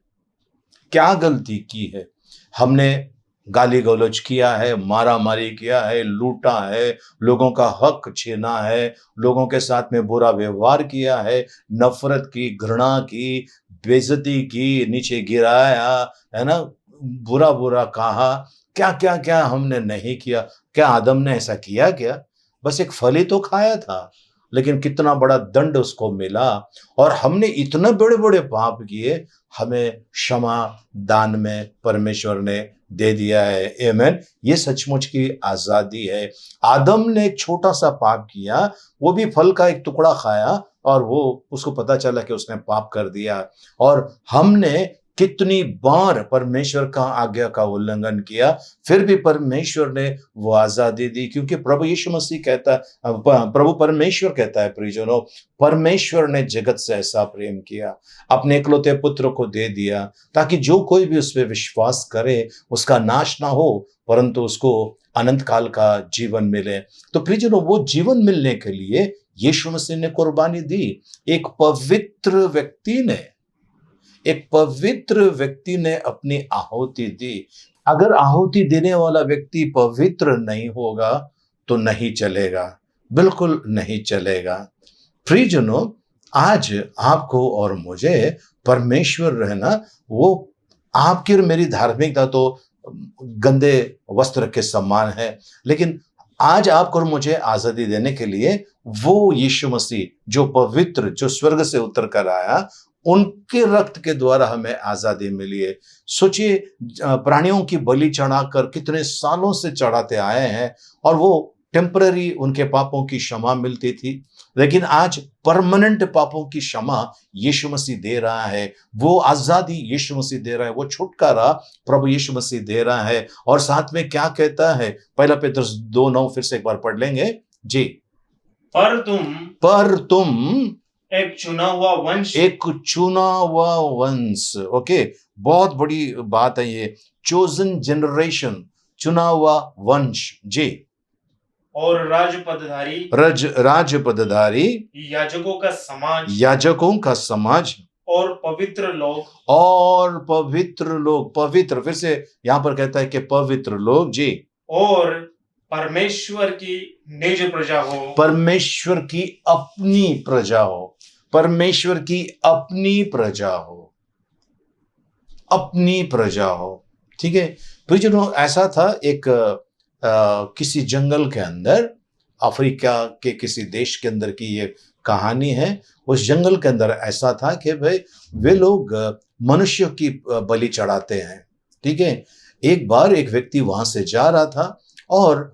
क्या गलती की है? हमने गाली गलौज किया है, मारा मारी किया है, लूटा है, लोगों का हक छीना है, लोगों के साथ में बुरा व्यवहार किया है, नफरत की, घृणा की, बेइज्जती की, नीचे गिराया, है ना, बुरा बुरा कहा। क्या क्या क्या हमने नहीं किया? क्या आदम ने ऐसा किया? क्या बस एक फल ही तो खाया था? लेकिन कितना बड़ा दंड उसको मिला, और हमने इतने बड़े बड़े पाप किए, हमें क्षमा दान में परमेश्वर ने दे दिया है। आमीन। ये सचमुच की आजादी है। आदम ने एक छोटा सा पाप किया, वो भी फल का एक टुकड़ा खाया और वो उसको पता चला कि उसने पाप कर दिया। और हमने कितनी बार परमेश्वर का आज्ञा का उल्लंघन किया, फिर भी परमेश्वर ने वो आजादी दी, क्योंकि प्रभु यीशु मसीह कहता है, प्रभु परमेश्वर कहता है, प्रियजनों, परमेश्वर ने जगत से ऐसा प्रेम किया, अपने इकलौते पुत्र को दे दिया, ताकि जो कोई भी उस पर विश्वास करे उसका नाश ना हो, परंतु उसको अनंत काल का जीवन मिले। तो प्रियजनों, वो जीवन मिलने के लिए यीशु मसीह ने कुर्बानी दी। एक पवित्र व्यक्ति ने अपनी आहुति दी। अगर आहुति देने वाला व्यक्ति पवित्र नहीं होगा तो नहीं चलेगा, बिल्कुल नहीं चलेगा। प्रियजनों, आज आपको और मुझे परमेश्वर रहना, वो आपकी और मेरी धार्मिकता तो गंदे वस्त्र के समान है, लेकिन आज आपको और मुझे आजादी देने के लिए वो यीशु मसीह जो पवित्र, जो स्वर्ग से उतर कर आया, उनके रक्त के द्वारा हमें आजादी मिली है। सोचिए, प्राणियों की बलि चढ़ाकर कितने सालों से चढ़ाते आए हैं, और वो टेम्पररी उनके पापों की क्षमा मिलती थी, लेकिन आज परमानेंट पापों की क्षमा यीशु मसीह दे रहा है। वो आजादी यीशु मसीह दे रहा है, वो छुटकारा प्रभु यीशु मसीह दे रहा है। और साथ में क्या कहता है, पहला पेतरुस 2:9 फिर से एक बार पढ़ लेंगे जी। पर तुम एक चुना हुआ वंश। ओके, बहुत बड़ी बात है ये, चोजन जनरेशन, चुना हुआ वंश जी, और राजपदधारी, याजकों का समाज, और पवित्र लोग, पवित्र, फिर से यहां पर कहता है कि पवित्र लोग जी, और परमेश्वर की निज प्रजा हो, परमेश्वर की अपनी प्रजा हो, परमेश्वर की अपनी प्रजा हो, अपनी प्रजा हो। ठीक है प्रियजनों, ऐसा था एक किसी जंगल के अंदर, अफ्रीका के किसी देश के अंदर की ये कहानी है। उस जंगल के अंदर ऐसा था कि भाई वे लोग मनुष्य की बलि चढ़ाते हैं। ठीक है, एक बार एक व्यक्ति वहां से जा रहा था और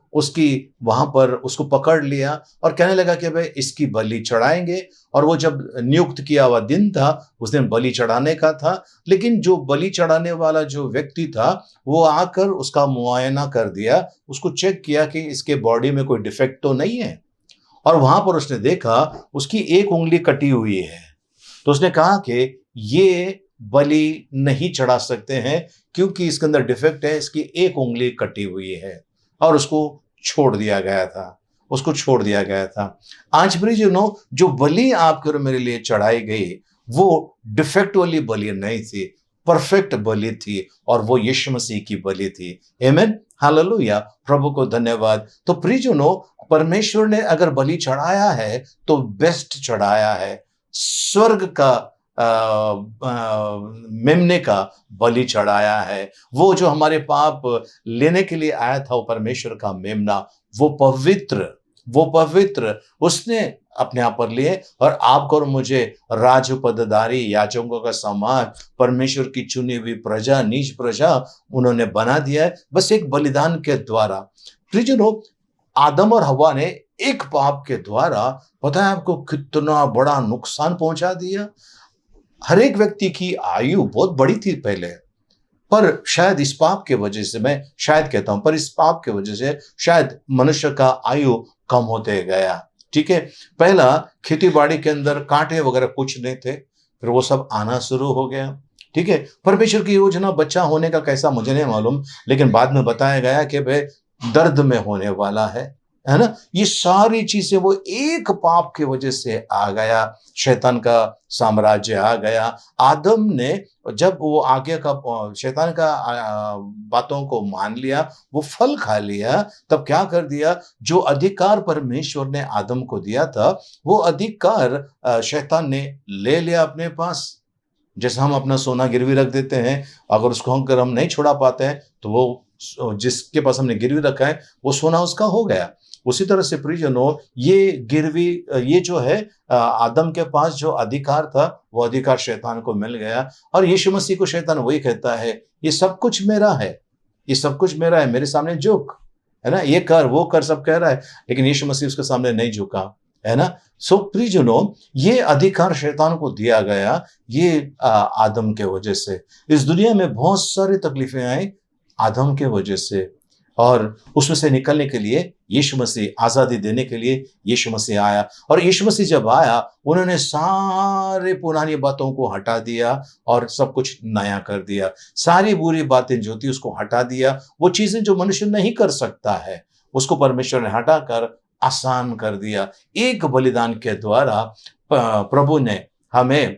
वहां पर उसको पकड़ लिया और कहने लगा कि भाई इसकी बलि चढ़ाएंगे। और वो जब नियुक्त किया हुआ दिन था, उस दिन बलि चढ़ाने का था, लेकिन जो बलि चढ़ाने वाला जो व्यक्ति था वो आकर उसका मुआयना कर दिया, उसको चेक किया कि इसके बॉडी में कोई डिफेक्ट तो नहीं है। और वहां पर उसने देखा उसकी एक उंगली कटी हुई है, तो उसने कहा कि ये बलि नहीं चढ़ा सकते हैं क्योंकि इसके अंदर डिफेक्ट है, इसकी एक उंगली कटी हुई है, और उसको छोड़ दिया गया था। आज प्रियजनों, जो बलि आपके और मेरे लिए चढ़ाई गई वो डिफेक्ट वाली बलि नहीं थी, परफेक्ट बलि थी, और वो यीशु मसीह की बलि थी। आमीन, हालेलुया, प्रभु को धन्यवाद। तो प्रियजनों, परमेश्वर ने अगर बलि चढ़ाया है तो बेस्ट चढ़ाया है, स्वर्ग का मेमने का बलि चढ़ाया है। वो जो हमारे पाप लेने के लिए आया था, वो परमेश्वर का मेमना, वो पवित्र उसने अपने आप पर लिए, और आपको और मुझे राजपदधारी, याजकों का समाज, परमेश्वर की चुनी हुई प्रजा, नीच प्रजा उन्होंने बना दिया है, बस एक बलिदान के द्वारा। प्रियजनों, आदम और हवा ने एक पाप के द्वारा पता है आपको कितना बड़ा नुकसान पहुंचा दिया। हर एक व्यक्ति की आयु बहुत बड़ी थी पहले, पर शायद इस पाप के वजह से, मैं शायद कहता हूं, पर इस पाप के वजह से शायद मनुष्य का आयु कम होते गया। ठीक है, पहला खेती बाड़ी के अंदर कांटे वगैरह कुछ नहीं थे, फिर वो सब आना शुरू हो गया। ठीक है, परमेश्वर की योजना बच्चा होने का कैसा मुझे नहीं मालूम, लेकिन बाद में बताया गया कि भाई दर्द में होने वाला है ना। ये सारी चीजें वो एक पाप की वजह से आ गया, शैतान का साम्राज्य आ गया। आदम ने जब वो आगे का शैतान का बातों को मान लिया, वो फल खा लिया, तब क्या कर दिया, जो अधिकार परमेश्वर ने आदम को दिया था वो अधिकार शैतान ने ले लिया अपने पास। जैसे हम अपना सोना गिरवी रख देते हैं, अगर उसको अगर हम नहीं छुड़ा पाते हैं तो वो जिसके पास हमने गिरवी रखा है वो सोना उसका हो गया। उसी तरह से प्रियजनों, ये गिरवी ये जो है आदम के पास जो अधिकार था, वो अधिकार शैतान को मिल गया। और यीशु मसीह को शैतान वही कहता है, ये सब कुछ मेरा है, ये सब कुछ मेरा है, मेरे सामने झुक, है ना, ये कर वो कर सब कह रहा है, लेकिन यीशु मसीह उसके सामने नहीं झुका, है ना। सो प्रियजनों, ये अधिकार शैतान को दिया गया, ये आदम के वजह से। इस दुनिया में बहुत सारी तकलीफें आई आदम के वजह से, और उसमें से निकलने के लिए यीशु मसीह, आजादी देने के लिए यीशु मसीह आया। और यीशु मसीह जब आया, उन्होंने सारे पुरानी बातों को हटा दिया और सब कुछ नया कर दिया। सारी बुरी बातें जो थी उसको हटा दिया। वो चीजें जो मनुष्य नहीं कर सकता है, उसको परमेश्वर ने हटाकर आसान कर दिया। एक बलिदान के द्वारा प्रभु ने हमें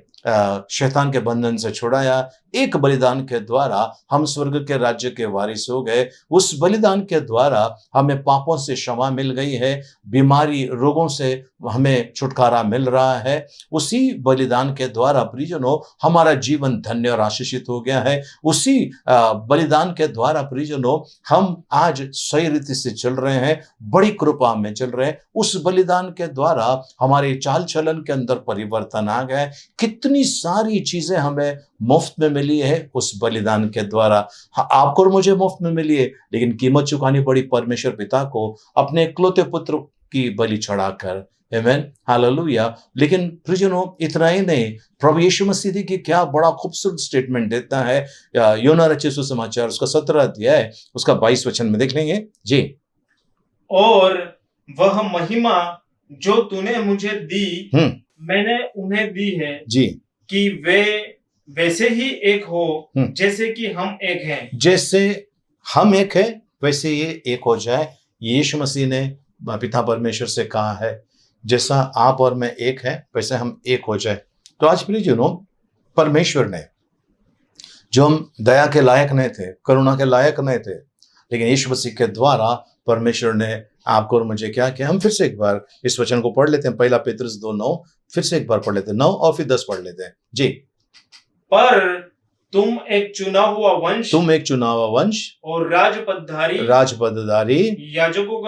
शैतान के बंधन से छुड़ाया। एक बलिदान के द्वारा हम स्वर्ग के राज्य के वारिस हो गए। उस बलिदान के द्वारा हमें पापों से क्षमा मिल गई है, बीमारी रोगों से हमें छुटकारा मिल रहा है। उसी बलिदान के द्वारा प्रियजनों, हमारा जीवन धन्य और आशीषित हो गया है। उसी बलिदान के द्वारा प्रियजनों, हम आज सही रीति से चल रहे हैं, बड़ी कृपा में चल रहे हैं। उस बलिदान के द्वारा हमारे चाल चलन के अंदर परिवर्तन आ गया है। कितनी सारी चीजें हमें मुफ्त में मिली है उस बलिदान के द्वारा। आपको और मुझे मुफ्त में मिली है, लेकिन कीमत चुकानी पड़ी परमेश्वर पिता को अपने इकलौते पुत्र की बलि चढ़ाकर। आमीन, हालेलुया। लेकिन प्रियजनों, इतना ही नहीं, प्रभु यीशु मसीह की क्या बड़ा खूबसूरत स्टेटमेंट देता है। यूहन्ना रचित सुसमाचार उसका 17 अध्याय उसका 22 वचन में देख लेंगे जी। और वह महिमा जो तूने मुझे दी, मैंने उन्हें दी है जी, कि वे वैसे ही एक हो जैसे कि हम एक हैं। जैसे हम एक है वैसे ये एक हो जाए। यीशु मसीह ने पिता परमेश्वर से कहा है, जैसा आप और मैं एक है वैसे हम एक हो जाए। तो आज प्रियजनों, परमेश्वर ने, जो हम दया के लायक नहीं थे, करुणा के लायक नहीं थे, लेकिन यीशु मसीह के द्वारा परमेश्वर ने आपको और मुझे क्या किया। हम फिर से एक बार इस वचन को पढ़ लेते हैं, 1 पेतरुस 2:9 फिर से एक बार पढ़ लेते हैं, 9 और फिर 10 पढ़ लेते हैं जी। पर तुम एक चुना हुआ वंश, तुम एक चुना हुआ वंश और राजपदधारी, याजकों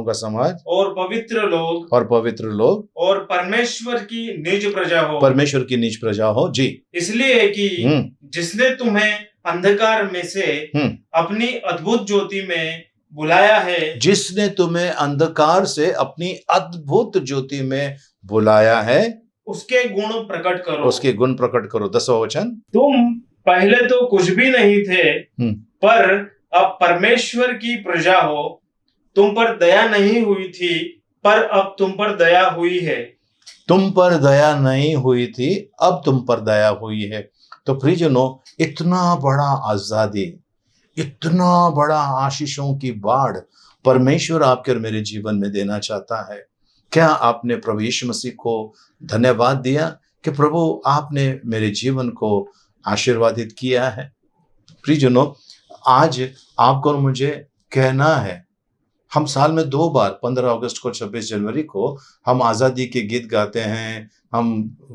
का समाज, और पवित्र लोग, और परमेश्वर की निज प्रजा हो जी। इसलिए कि जिसने तुम्हें अंधकार में से अपनी अद्भुत ज्योति में बुलाया है, जिसने तुम्हें अंधकार से अपनी अद्भुत ज्योति में बुलाया है, उसके गुण प्रकट करो। 10वां वचन, तुम पहले तो कुछ भी नहीं थे, पर अब परमेश्वर की प्रजा हो। तुम पर दया नहीं हुई थी, पर अब तुम पर दया हुई है। तुम पर दया नहीं हुई थी, अब तुम पर दया हुई है। तो प्रियजनों, इतना बड़ा आजादी, इतना बड़ा आशीषों की बाढ़ परमेश्वर आपके और मेरे जीवन में देना चाहता है। क्या आपने प्रभु यीशु मसीह को धन्यवाद दिया कि प्रभु आपने मेरे जीवन को आशीर्वादित किया है? प्रियजनों, आज आपको और मुझे कहना है, हम साल में 2 बार 15 अगस्त को 26 जनवरी को हम आज़ादी के गीत गाते हैं। हम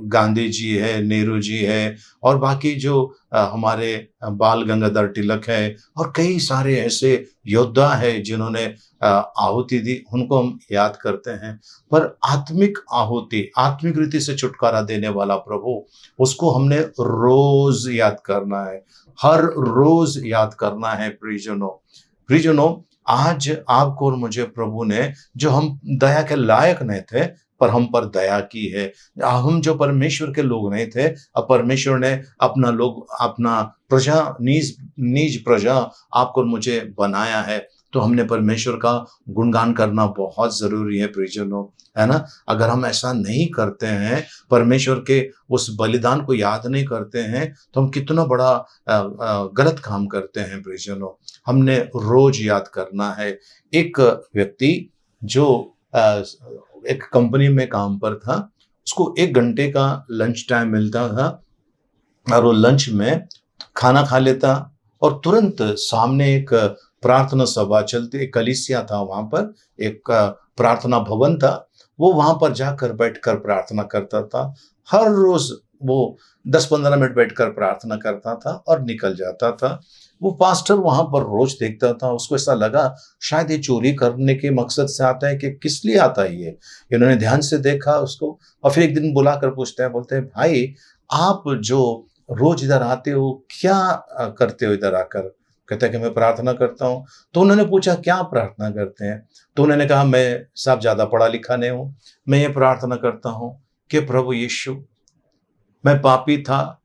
गांधी जी है, नेहरू जी है, और बाकी जो हमारे बाल गंगाधर तिलक है, और कई सारे ऐसे योद्धा है जिन्होंने आहुति दी, उनको हम याद करते हैं। पर आत्मिक आहुति, आत्मिक रीति से छुटकारा देने वाला प्रभु, उसको हमने रोज याद करना है, हर रोज याद करना है। प्रियजनों, आज आपको और मुझे प्रभु ने, जो हम दया के लायक नहीं थे, पर हम पर दया की है। हम जो परमेश्वर के लोग नहीं थे, अब परमेश्वर ने अपना प्रजा, निज प्रजा आपको और मुझे बनाया है। तो हमने परमेश्वर का गुणगान करना बहुत जरूरी है प्रियजनों, है ना। अगर हम ऐसा नहीं करते हैं, परमेश्वर के उस बलिदान को याद नहीं करते हैं, तो हम कितना बड़ा गलत काम करते हैं प्रियजनों। हमने रोज याद करना है। एक व्यक्ति जो एक कंपनी में काम पर था, उसको 1 घंटे का लंच टाइम मिलता था, और वो लंच में खाना खा लेता, और तुरंत सामने एक प्रार्थना सभा चलती, एक कलीसिया था, वहां पर एक प्रार्थना भवन था। वो वहां पर जाकर बैठकर प्रार्थना करता था। हर रोज वो 10-15 मिनट बैठकर प्रार्थना करता था और निकल जाता था। वो पास्टर वहां पर रोज देखता था, उसको ऐसा लगा शायद ये चोरी करने के मकसद से आता है कि किस लिए आता है ये। इन्होंने ध्यान से देखा उसको और फिर एक दिन बुलाकर पूछते हैं, बोलते हैं भाई आप जो रोज इधर आते हो क्या करते हो इधर आकर? कहता है कि मैं प्रार्थना करता हूँ। तो उन्होंने पूछा क्या प्रार्थना करते हैं? तो उन्होंने कहा मैं साहब ज़्यादा पढ़ा लिखा नहीं हूँ, मैं ये प्रार्थना करता हूँ कि प्रभु यीशु, मैं पापी था,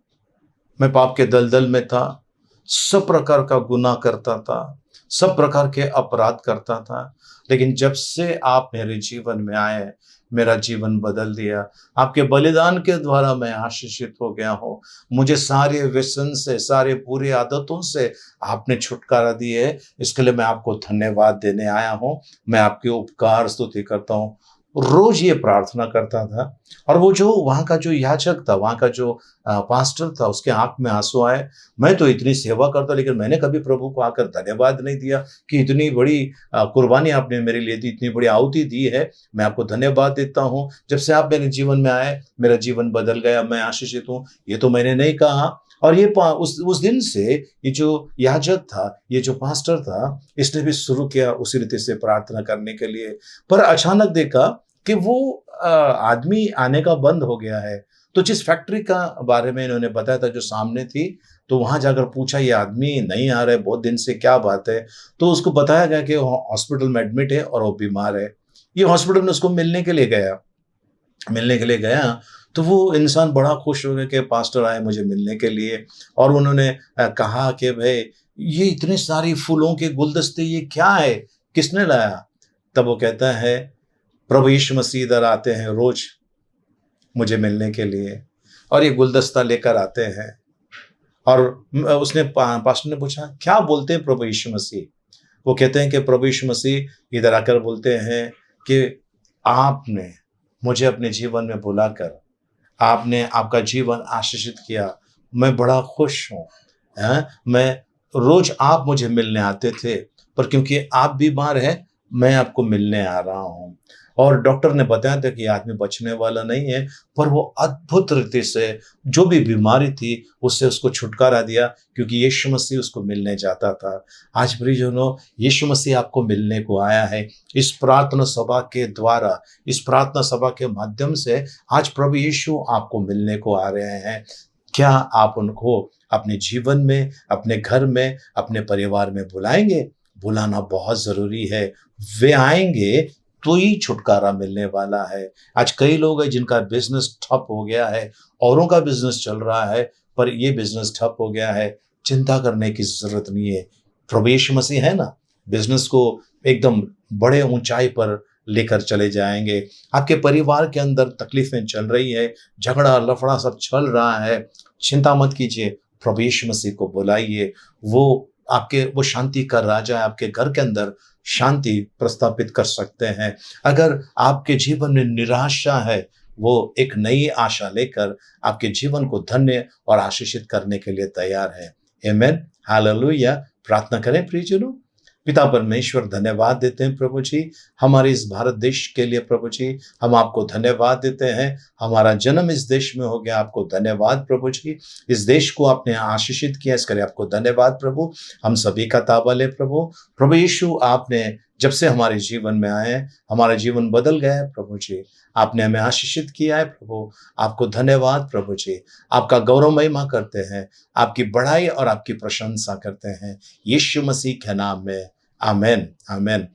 मैं पाप के दलदल में था, सब प्रकार का गुनाह करता था, सब प्रकार के अपराध करता था, लेकिन जब से आप मेरे जीवन में आए मेरा जीवन बदल दिया। आपके बलिदान के द्वारा मैं आशीषित हो गया हूँ। मुझे सारे व्यसन से, सारे बुरी आदतों से आपने छुटकारा दी है, इसके लिए मैं आपको धन्यवाद देने आया हूँ। मैं आपके उपकार स्तुति करता हूँ। रोज ये प्रार्थना करता था और वो जो वहाँ का जो याजक था, वहाँ का जो पास्टर था, उसके आंख में आंसू आए। मैं तो इतनी सेवा करता, लेकिन मैंने कभी प्रभु को आकर धन्यवाद नहीं दिया कि इतनी बड़ी कुर्बानी आपने मेरे लिए दी, इतनी बड़ी आहुति दी है। मैं आपको धन्यवाद देता हूँ। जब से आप मेरे जीवन में आए मेरा जीवन बदल गया, मैं आशीषित हूँ। ये तो मैंने नहीं कहा। और ये उस दिन से ये जो याजक था, ये जो पास्टर था, इसने भी शुरू किया उसी रीति से प्रार्थना करने के लिए। पर अचानक देखा कि वो आदमी आने का बंद हो गया है। तो जिस फैक्ट्री का बारे में इन्होंने बताया था जो सामने थी, तो वहां जाकर पूछा ये आदमी नहीं आ रहा है बहुत दिन से, क्या बात है? तो उसको बताया गया कि हॉस्पिटल में एडमिट है और वो बीमार है। ये हॉस्पिटल में उसको मिलने के लिए गया तो वो इंसान बड़ा खुश हो गया कि पास्टर आए मुझे मिलने के लिए। और उन्होंने कहा कि भाई ये इतने सारी फूलों के गुलदस्ते ये क्या है, किसने लाया? तब वो कहता है प्रभु यीशु मसीह इधर आते हैं रोज मुझे मिलने के लिए और ये गुलदस्ता लेकर आते हैं। और उसने पास्टर ने पूछा क्या बोलते हैं प्रभु यीशु मसीह? वो कहते हैं कि प्रभु यीशु मसीह इधर आकर बोलते हैं कि आपने मुझे अपने जीवन में बुलाकर आपने आपका जीवन आशीषित किया, मैं बड़ा खुश हूँ। मैं रोज आप मुझे मिलने आते थे, पर क्योंकि आप बीमार हैं मैं आपको मिलने आ रहा हूँ। और डॉक्टर ने बताया था कि आदमी बचने वाला नहीं है, पर वो अद्भुत रीति से जो भी बीमारी थी उससे उसको छुटकारा दिया, क्योंकि यीशु मसीह उसको मिलने जाता था। आज प्रियजनों, यीशु मसीह आपको मिलने को आया है। इस प्रार्थना सभा के द्वारा, इस प्रार्थना सभा के माध्यम से आज प्रभु यीशु आपको मिलने को आ रहे हैं। क्या आप उनको अपने जीवन में, अपने घर में, अपने परिवार में बुलाएंगे? बुलाना बहुत जरूरी है। वे आएंगे तो ही छुटकारा मिलने वाला है। आज कई लोग हैं जिनका बिजनेस ठप हो गया है, औरों का बिजनेस चल रहा है पर ये बिजनेस ठप हो गया है। चिंता करने की जरूरत नहीं है। प्रभु यीशु मसीह है ना, बिजनेस को एकदम बड़े ऊंचाई पर लेकर चले जाएंगे। आपके परिवार के अंदर तकलीफें चल रही है, झगड़ा लफड़ा सब चल रहा है, चिंता मत कीजिए, प्रभु यीशु मसीह को बुलाइए। वो शांति का राजा है, आपके घर के अंदर शांति प्रस्थापित कर सकते हैं। अगर आपके जीवन में निराशा है, वो एक नई आशा लेकर आपके जीवन को धन्य और आशीषित करने के लिए तैयार है। आमेन, हालेलुया। प्रार्थना करें प्रियजनों। पिता परमेश्वर, धन्यवाद देते हैं प्रभु जी हमारे इस भारत देश के लिए। प्रभु जी हम आपको धन्यवाद देते हैं, हमारा जन्म इस देश में हो गया, आपको धन्यवाद प्रभु जी। इस देश को आपने आशीषित किया, इसके लिए आपको धन्यवाद प्रभु। हम सभी का ताबा ले प्रभु यीशु, आपने जब से हमारे जीवन में आए हमारा जीवन बदल गया है प्रभु जी। आपने हमें आशीषित किया है प्रभु, आपको धन्यवाद प्रभु जी। आपका गौरव महिमा करते हैं, आपकी बढ़ाई और आपकी प्रशंसा करते हैं यीशु मसीह के नाम में। आमेन, आमेन।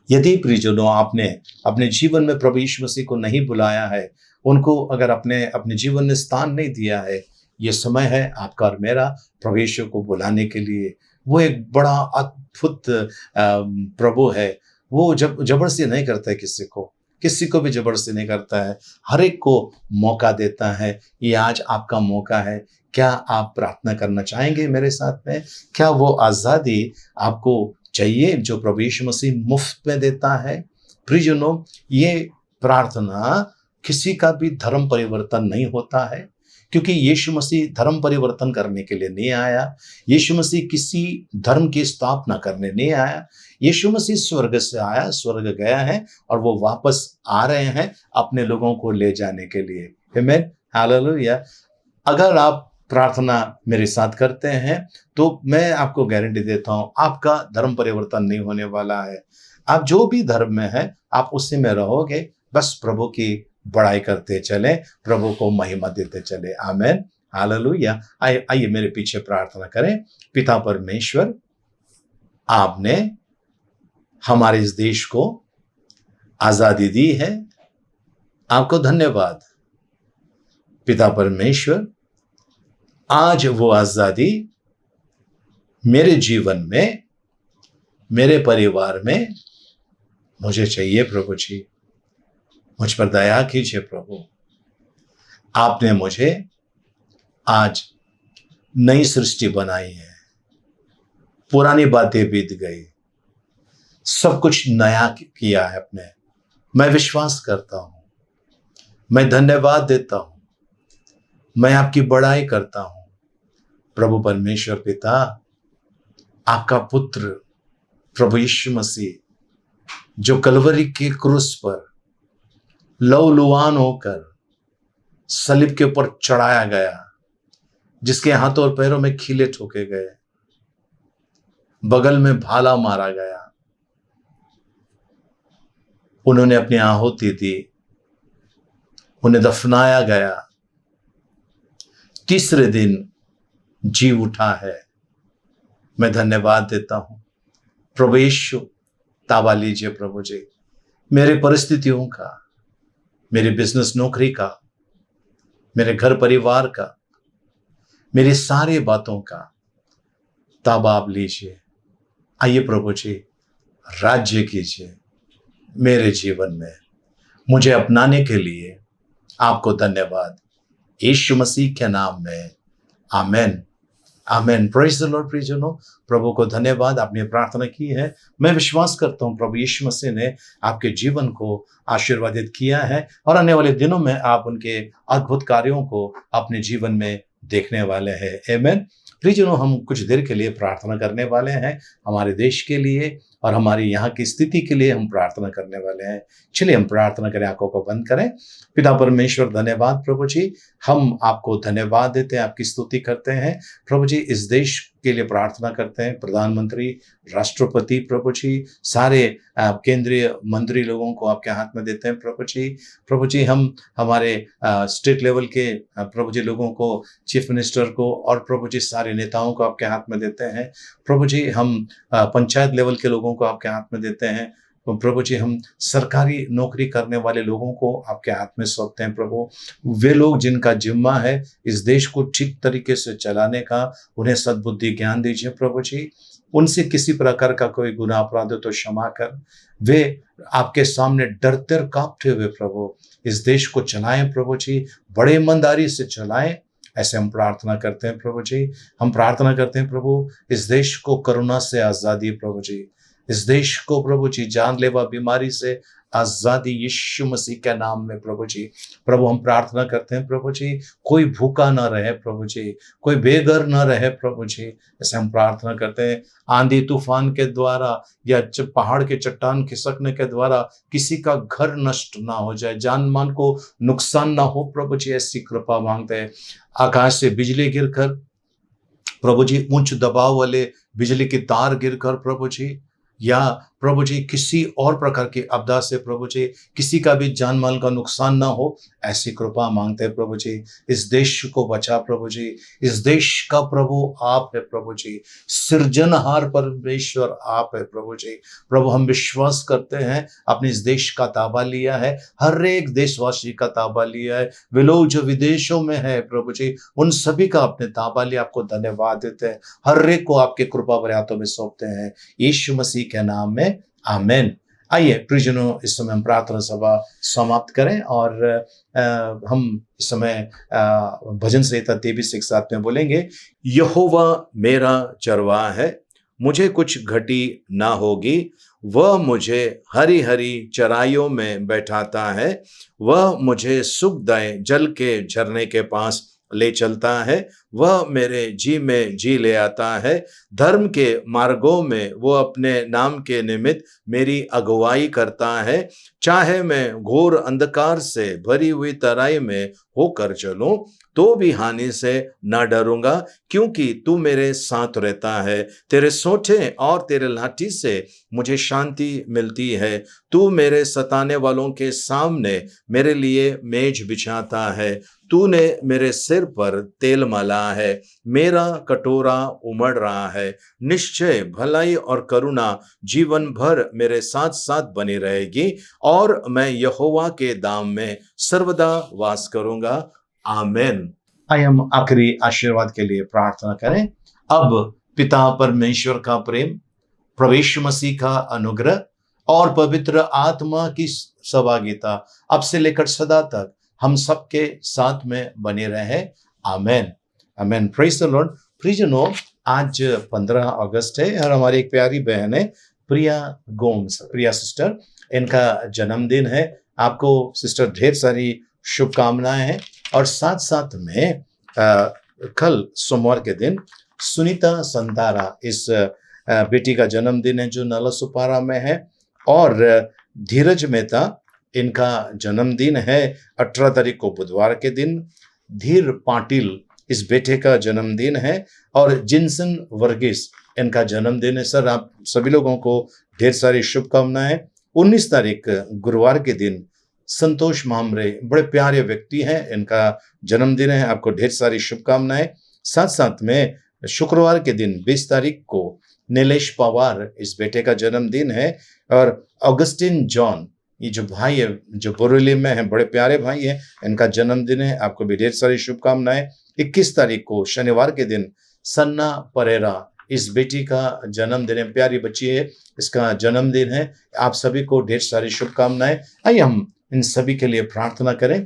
यदि प्रियजनों आपने अपने जीवन में प्रभु यीशु मसीह को नहीं बुलाया है, उनको अगर अपने जीवन में स्थान नहीं दिया है, ये समय है आपका और मेरा प्रभु यीशु को बुलाने के लिए। वो एक बड़ा अद्भुत प्रभु है। वो जबरदस्ती नहीं करता है, किसी को भी जबरदस्ती नहीं करता है, हर एक को मौका देता है। ये आज आपका मौका है। क्या आप प्रार्थना करना चाहेंगे मेरे साथ में? क्या वो आज़ादी आपको चाहिए जो प्रभु यीशु मसीह मुफ्त में देता है? प्रियजनों, ये प्रार्थना किसी का भी धर्म परिवर्तन नहीं होता है, क्योंकि यीशु मसीह धर्म परिवर्तन करने के लिए नहीं आया। यीशु मसीह किसी धर्म की स्थापना करने नहीं आया। यीशु मसीह स्वर्ग से आया, स्वर्ग गया है और वो वापस आ रहे हैं अपने लोगों को ले जाने के लिए। आमेन, हालेलुया। अगर आप प्रार्थना मेरे साथ करते हैं तो मैं आपको गारंटी देता हूं आपका धर्म परिवर्तन नहीं होने वाला है। आप जो भी धर्म में है आप उसी में रहोगे, बस प्रभु की बड़ाई करते चले, प्रभु को महिमा देते चले। आमेन, हालेलुया। आइए मेरे पीछे प्रार्थना करें। पिता परमेश्वर, आपने हमारे इस देश को आजादी दी है, आपको धन्यवाद। पिता परमेश्वर, आज वो आजादी मेरे जीवन में, मेरे परिवार में मुझे चाहिए प्रभु जी। मुझ पर दया कीजिए प्रभु। आपने मुझे आज नई सृष्टि बनाई है, पुरानी बातें बीत गई, सब कुछ नया किया है आपने। मैं विश्वास करता हूं, मैं धन्यवाद देता हूं, मैं आपकी बड़ाई करता हूं। प्रभु परमेश्वर पिता, आपका पुत्र प्रभु यीशु मसीह जो कलवरी के क्रूस पर लहूलुहान होकर सलीब के ऊपर चढ़ाया गया, जिसके हाथों और पैरों में खीले ठोके गए, बगल में भाला मारा गया, उन्होंने अपनी आहुति दी, उन्हें दफनाया गया, तीसरे दिन जी उठा है। मैं धन्यवाद देता हूं प्रभु यीशु। ताबा लीजिए प्रभु जी, मेरे परिस्थितियों का, मेरी बिजनेस नौकरी का, मेरे घर परिवार का, मेरी सारी बातों का ताबा आप लीजिए। आइए प्रभु जी, राज्य कीजिए मेरे जीवन में। मुझे अपनाने के लिए आपको धन्यवाद, यीशु मसीह के नाम में, amen, amen. Praise the Lord. प्रियजनों, प्रभु को धन्यवाद। आपने प्रार्थना की है, मैं विश्वास करता हूं प्रभु यीशु मसीह ने आपके जीवन को आशीर्वादित किया है और आने वाले दिनों में आप उनके अद्भुत कार्यों को अपने जीवन में देखने वाले हैं। आमेन। प्रियजनों, हम कुछ देर के लिए प्रार्थना करने वाले हैं, हमारे देश के लिए और हमारी यहाँ की स्थिति के लिए हम प्रार्थना करने वाले हैं। चलिए हम प्रार्थना करें, आंखों को बंद करें। पिता परमेश्वर, धन्यवाद प्रभु जी, हम आपको धन्यवाद देते हैं, आपकी स्तुति करते हैं प्रभु जी। इस देश के लिए प्रार्थना करते हैं, प्रधानमंत्री, राष्ट्रपति प्रभु जी, सारे केंद्रीय मंत्री लोगों को आपके हाथ में देते हैं प्रभु जी। प्रभु जी, हम हमारे स्टेट लेवल के प्रभु जी लोगों को, चीफ मिनिस्टर को और प्रभु जी सारे नेताओं को आपके हाथ में देते हैं प्रभु जी। हम पंचायत लेवल के लोगों को आपके हाथ में देते हैं प्रभु जी। हम सरकारी नौकरी करने वाले लोगों को आपके हाथ में सौंपते हैं प्रभु। वे लोग जिनका जिम्मा है इस देश को ठीक तरीके से चलाने का, उन्हें सद्बुद्धि ज्ञान दीजिए प्रभु जी। उनसे किसी प्रकार का कोई गुनाह अपराध हो तो क्षमा कर, वे आपके सामने डरते और कांपते हुए प्रभु इस देश को चलाएं प्रभु जी, बड़े ईमानदारी से चलाएं, ऐसे हम प्रार्थना करते हैं प्रभु जी। हम प्रार्थना करते हैं प्रभु, इस देश को कोरोना से आजादी प्रभु जी, इस देश को प्रभु जी जानलेवा बीमारी से आजादी यीशु मसीह के नाम में प्रभु जी। प्रभु हम प्रार्थना करते हैं प्रभु जी, कोई भूखा ना रहे प्रभु जी, कोई बेघर ना रहे प्रभु जी, ऐसे हम प्रार्थना करते हैं। आंधी तूफान के द्वारा या पहाड़ के चट्टान खिसकने के द्वारा किसी का घर नष्ट ना हो जाए, जान मान को नुकसान ना हो प्रभु जी, ऐसी कृपा मांगते हैं। आकाश से बिजली गिरकर प्रभु जी, उच्च दबाव वाले बिजली की तार गिरकर प्रभु जी, या प्रभु जी किसी और प्रकार की आपदा से प्रभु जी किसी का भी जान माल का नुकसान ना हो, ऐसी कृपा मांगते हैं प्रभु जी। इस देश को बचा प्रभु जी, इस देश का प्रभु आप है प्रभु जी, सृजनहार परमेश्वर आप है प्रभु जी। प्रभु हम विश्वास करते हैं आपने इस देश का ताबा लिया है, हर एक देशवासी का ताबा लिया है, वे लोग जो विदेशों में है प्रभु जी उन सभी का आपने ताबा लिया, आपको धन्यवाद देते हैं। हर एक को आपके कृपा भरे हाथों में सौंपते हैं यीशु मसीह के नाम में, आमेन। आइए प्रियजनों, इस समय हम प्रार्थना सभा समाप्त करें और हम इस समय भजन संहिता 23 एक साथ में बोलेंगे। यहोवा मेरा चरवाहा है, मुझे कुछ घटी ना होगी, वह मुझे हरी हरी चराइयों में बैठाता है, वह मुझे सुखदायी जल के झरने के पास ले चलता है, वह मेरे जी में जी ले आता है, धर्म के मार्गों में वो अपने नाम के निमित्त मेरी अगुवाई करता है। चाहे मैं घोर अंधकार से भरी हुई तराई में होकर चलूं तो भी हानि से न डरूंगा, क्योंकि तू मेरे साथ रहता है। तेरे सोंठे और तेरे लाठी से मुझे शांति मिलती है। तू मेरे सताने वालों के सामने मेरे लिए मेज बिछाता है। तूने मेरे सिर पर तेल मला है, मेरा कटोरा उमड़ रहा है। निश्चय भलाई और करुणा जीवन भर मेरे साथ साथ बनी रहेगी, और मैं यहोवा के धाम में सर्वदा वास करूंगा। आमेन। आइए हम आखिरी आशीर्वाद के लिए प्रार्थना करें। अब पिता परमेश्वर का प्रेम, प्रभु यीशु मसीह का अनुग्रह और पवित्र आत्मा की सहभागिता अब से लेकर सदा तक हम सबके साथ में बने रहे। Amen. Amen. Praise the Lord. प्रियजनों, आज 15 अगस्त है और हमारी एक प्यारी बहन है प्रिया गोम्स, प्रिया सिस्टर, इनका जन्मदिन है। आपको सिस्टर ढेर सारी शुभकामनाएं हैं। और साथ साथ में कल सोमवार के दिन सुनीता संतारा, इस बेटी का जन्मदिन है जो नलसुपारा में है। और धीरज मेहता, इनका जन्मदिन है 18 तारीख को बुधवार के दिन। धीर पाटिल, इस बेटे का जन्मदिन है। और जिनसन वर्गीस, इनका जन्मदिन है। सर, आप सभी लोगों को ढेर सारी शुभकामनाएं। 19 तारीख गुरुवार के दिन संतोष मामरे, बड़े प्यारे व्यक्ति हैं, इनका जन्मदिन है। आपको ढेर सारी शुभकामनाएं। साथ साथ में शुक्रवार के दिन 20 तारीख को नीलेश पवार, इस बेटे का जन्मदिन है। और ऑगस्टिन जॉन, ये जो भाई है जो बोरेली में है, बड़े प्यारे भाई हैं, इनका जन्मदिन है। आपको भी ढेर सारी शुभकामनाएं। 21 तारीख को शनिवार के दिन सन्ना परेरा, इस बेटी का जन्मदिन है, प्यारी बच्ची है, इसका जन्मदिन है। आप सभी को ढेर सारी शुभकामनाएं। आइए हम इन सभी के लिए प्रार्थना करें।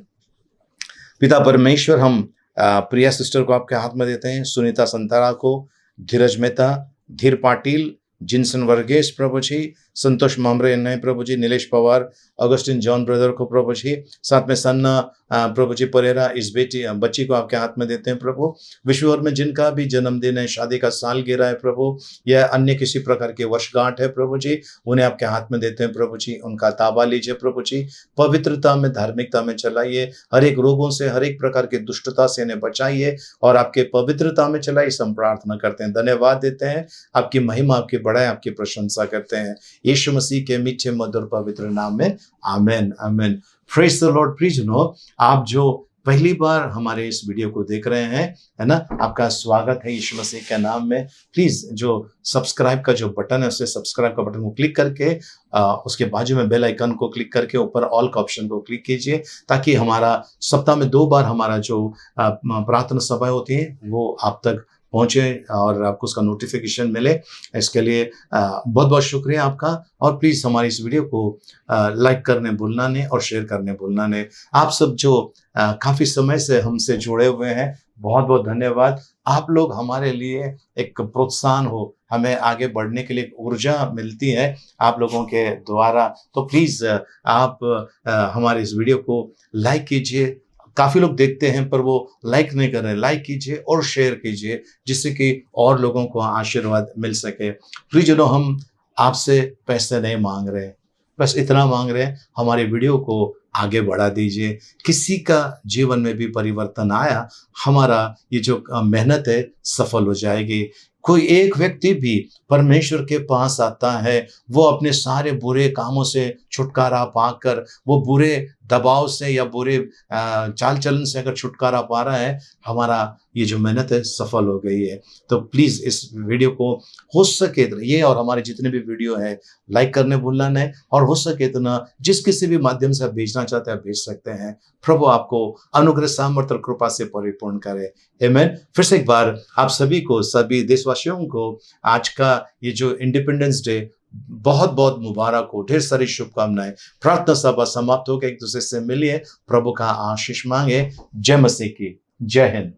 पिता परमेश्वर, हम प्रिया सिस्टर को आपके हाथ में देते हैं, सुनीता संतारा को, धीरज मेहता, धीर पाटिल, जिनसन वर्गेश प्रभु जी, संतोष मामरे नए प्रभु जी, Nilesh Pawar, Augustine John brother को प्रभु जी, साथ में सन्ना प्रभु जी परेरा, इस बच्ची को आपके हाथ में देते हैं प्रभु। विश्व भर में जिनका भी जन्मदिन है, शादी का साल गिरा है प्रभु, या अन्य किसी प्रकार की वर्षगांठ है प्रभु जी, उन्हें आपके हाथ में देते हैं प्रभु जी। उनका ताबा लीजिए प्रभु जी, पवित्रता में, धार्मिकता में चलाइए, हर एक रोगों से, हर एक प्रकार की दुष्टता से इन्हें बचाइए और आपके पवित्रता में चलाइए। हम प्रार्थना करते हैं, धन्यवाद देते हैं, आपकी महिमा, आपकी बड़ाई, आपकी प्रशंसा करते हैं यीशु मसीह के मीठे मधुर पवित्र नाम में। Amen. Amen. Praise the Lord. प्रियजनों, आप जो पहली बार हमारे इस वीडियो को देख रहे हैं, है ना, आपका स्वागत है यीशु मसीह के नाम में। प्लीज जो सब्सक्राइब का जो बटन है, उससे सब्सक्राइब का बटन को क्लिक करके उसके बाजू में बेल आइकन को क्लिक करके ऊपर ऑल का ऑप्शन को क्लिक कीजिए, ताकि हमारा सप्ताह में 2 बार हमारा जो प्रार्थना सभा होती है वो आप तक पहुंचे और आपको उसका नोटिफिकेशन मिले। इसके लिए बहुत बहुत शुक्रिया आपका। और प्लीज हमारी इस वीडियो को लाइक करने भूलना नहीं और शेयर करने भूलना नहीं। आप सब जो काफी समय से हमसे जुड़े हुए हैं, बहुत बहुत धन्यवाद। आप लोग हमारे लिए एक प्रोत्साहन हो, हमें आगे बढ़ने के लिए ऊर्जा मिलती है आप लोगों के द्वारा। तो प्लीज आप हमारे इस वीडियो को लाइक कीजिए। काफी लोग देखते हैं पर वो लाइक नहीं कर रहे, लाइक कीजिए और शेयर कीजिए, जिससे कि और लोगों को आशीर्वाद मिल सके। प्रियजनों, हम आपसे पैसे नहीं मांग रहे, बस इतना मांग रहे हैं, हमारी वीडियो को आगे बढ़ा दीजिए। किसी का जीवन में भी परिवर्तन आया, हमारा ये जो मेहनत है सफल हो जाएगी। कोई एक व्यक्ति भी परमेश्वर के पास आता है, वो अपने सारे बुरे कामों से छुटकारा पाकर, वो बुरे दबाव से या बुरे चाल चलन से अगर छुटकारा पा रहा है, हमारा ये जो मेहनत है सफल हो गई है। तो प्लीज इस वीडियो को हो सके तो ये और हमारे जितने भी वीडियो है लाइक करने भूलना नहीं, और हो सके तो ना जिस किसी भी माध्यम से आप भेजना चाहते हैं भेज सकते हैं। प्रभु आपको अनुग्रह, सामर्थ्य और कृपा से परिपूर्ण करे। आमीन। फिर से एक बार आप सभी को, सभी देशवासियों को आज का ये जो इंडिपेंडेंस डे बहुत बहुत मुबारक हो। ढेर सारी शुभकामनाएं। प्रार्थना सभा समाप्त हो गई, एक दूसरे से मिलिए, प्रभु का आशीष मांगे। जय मसीह की। जय हिंद।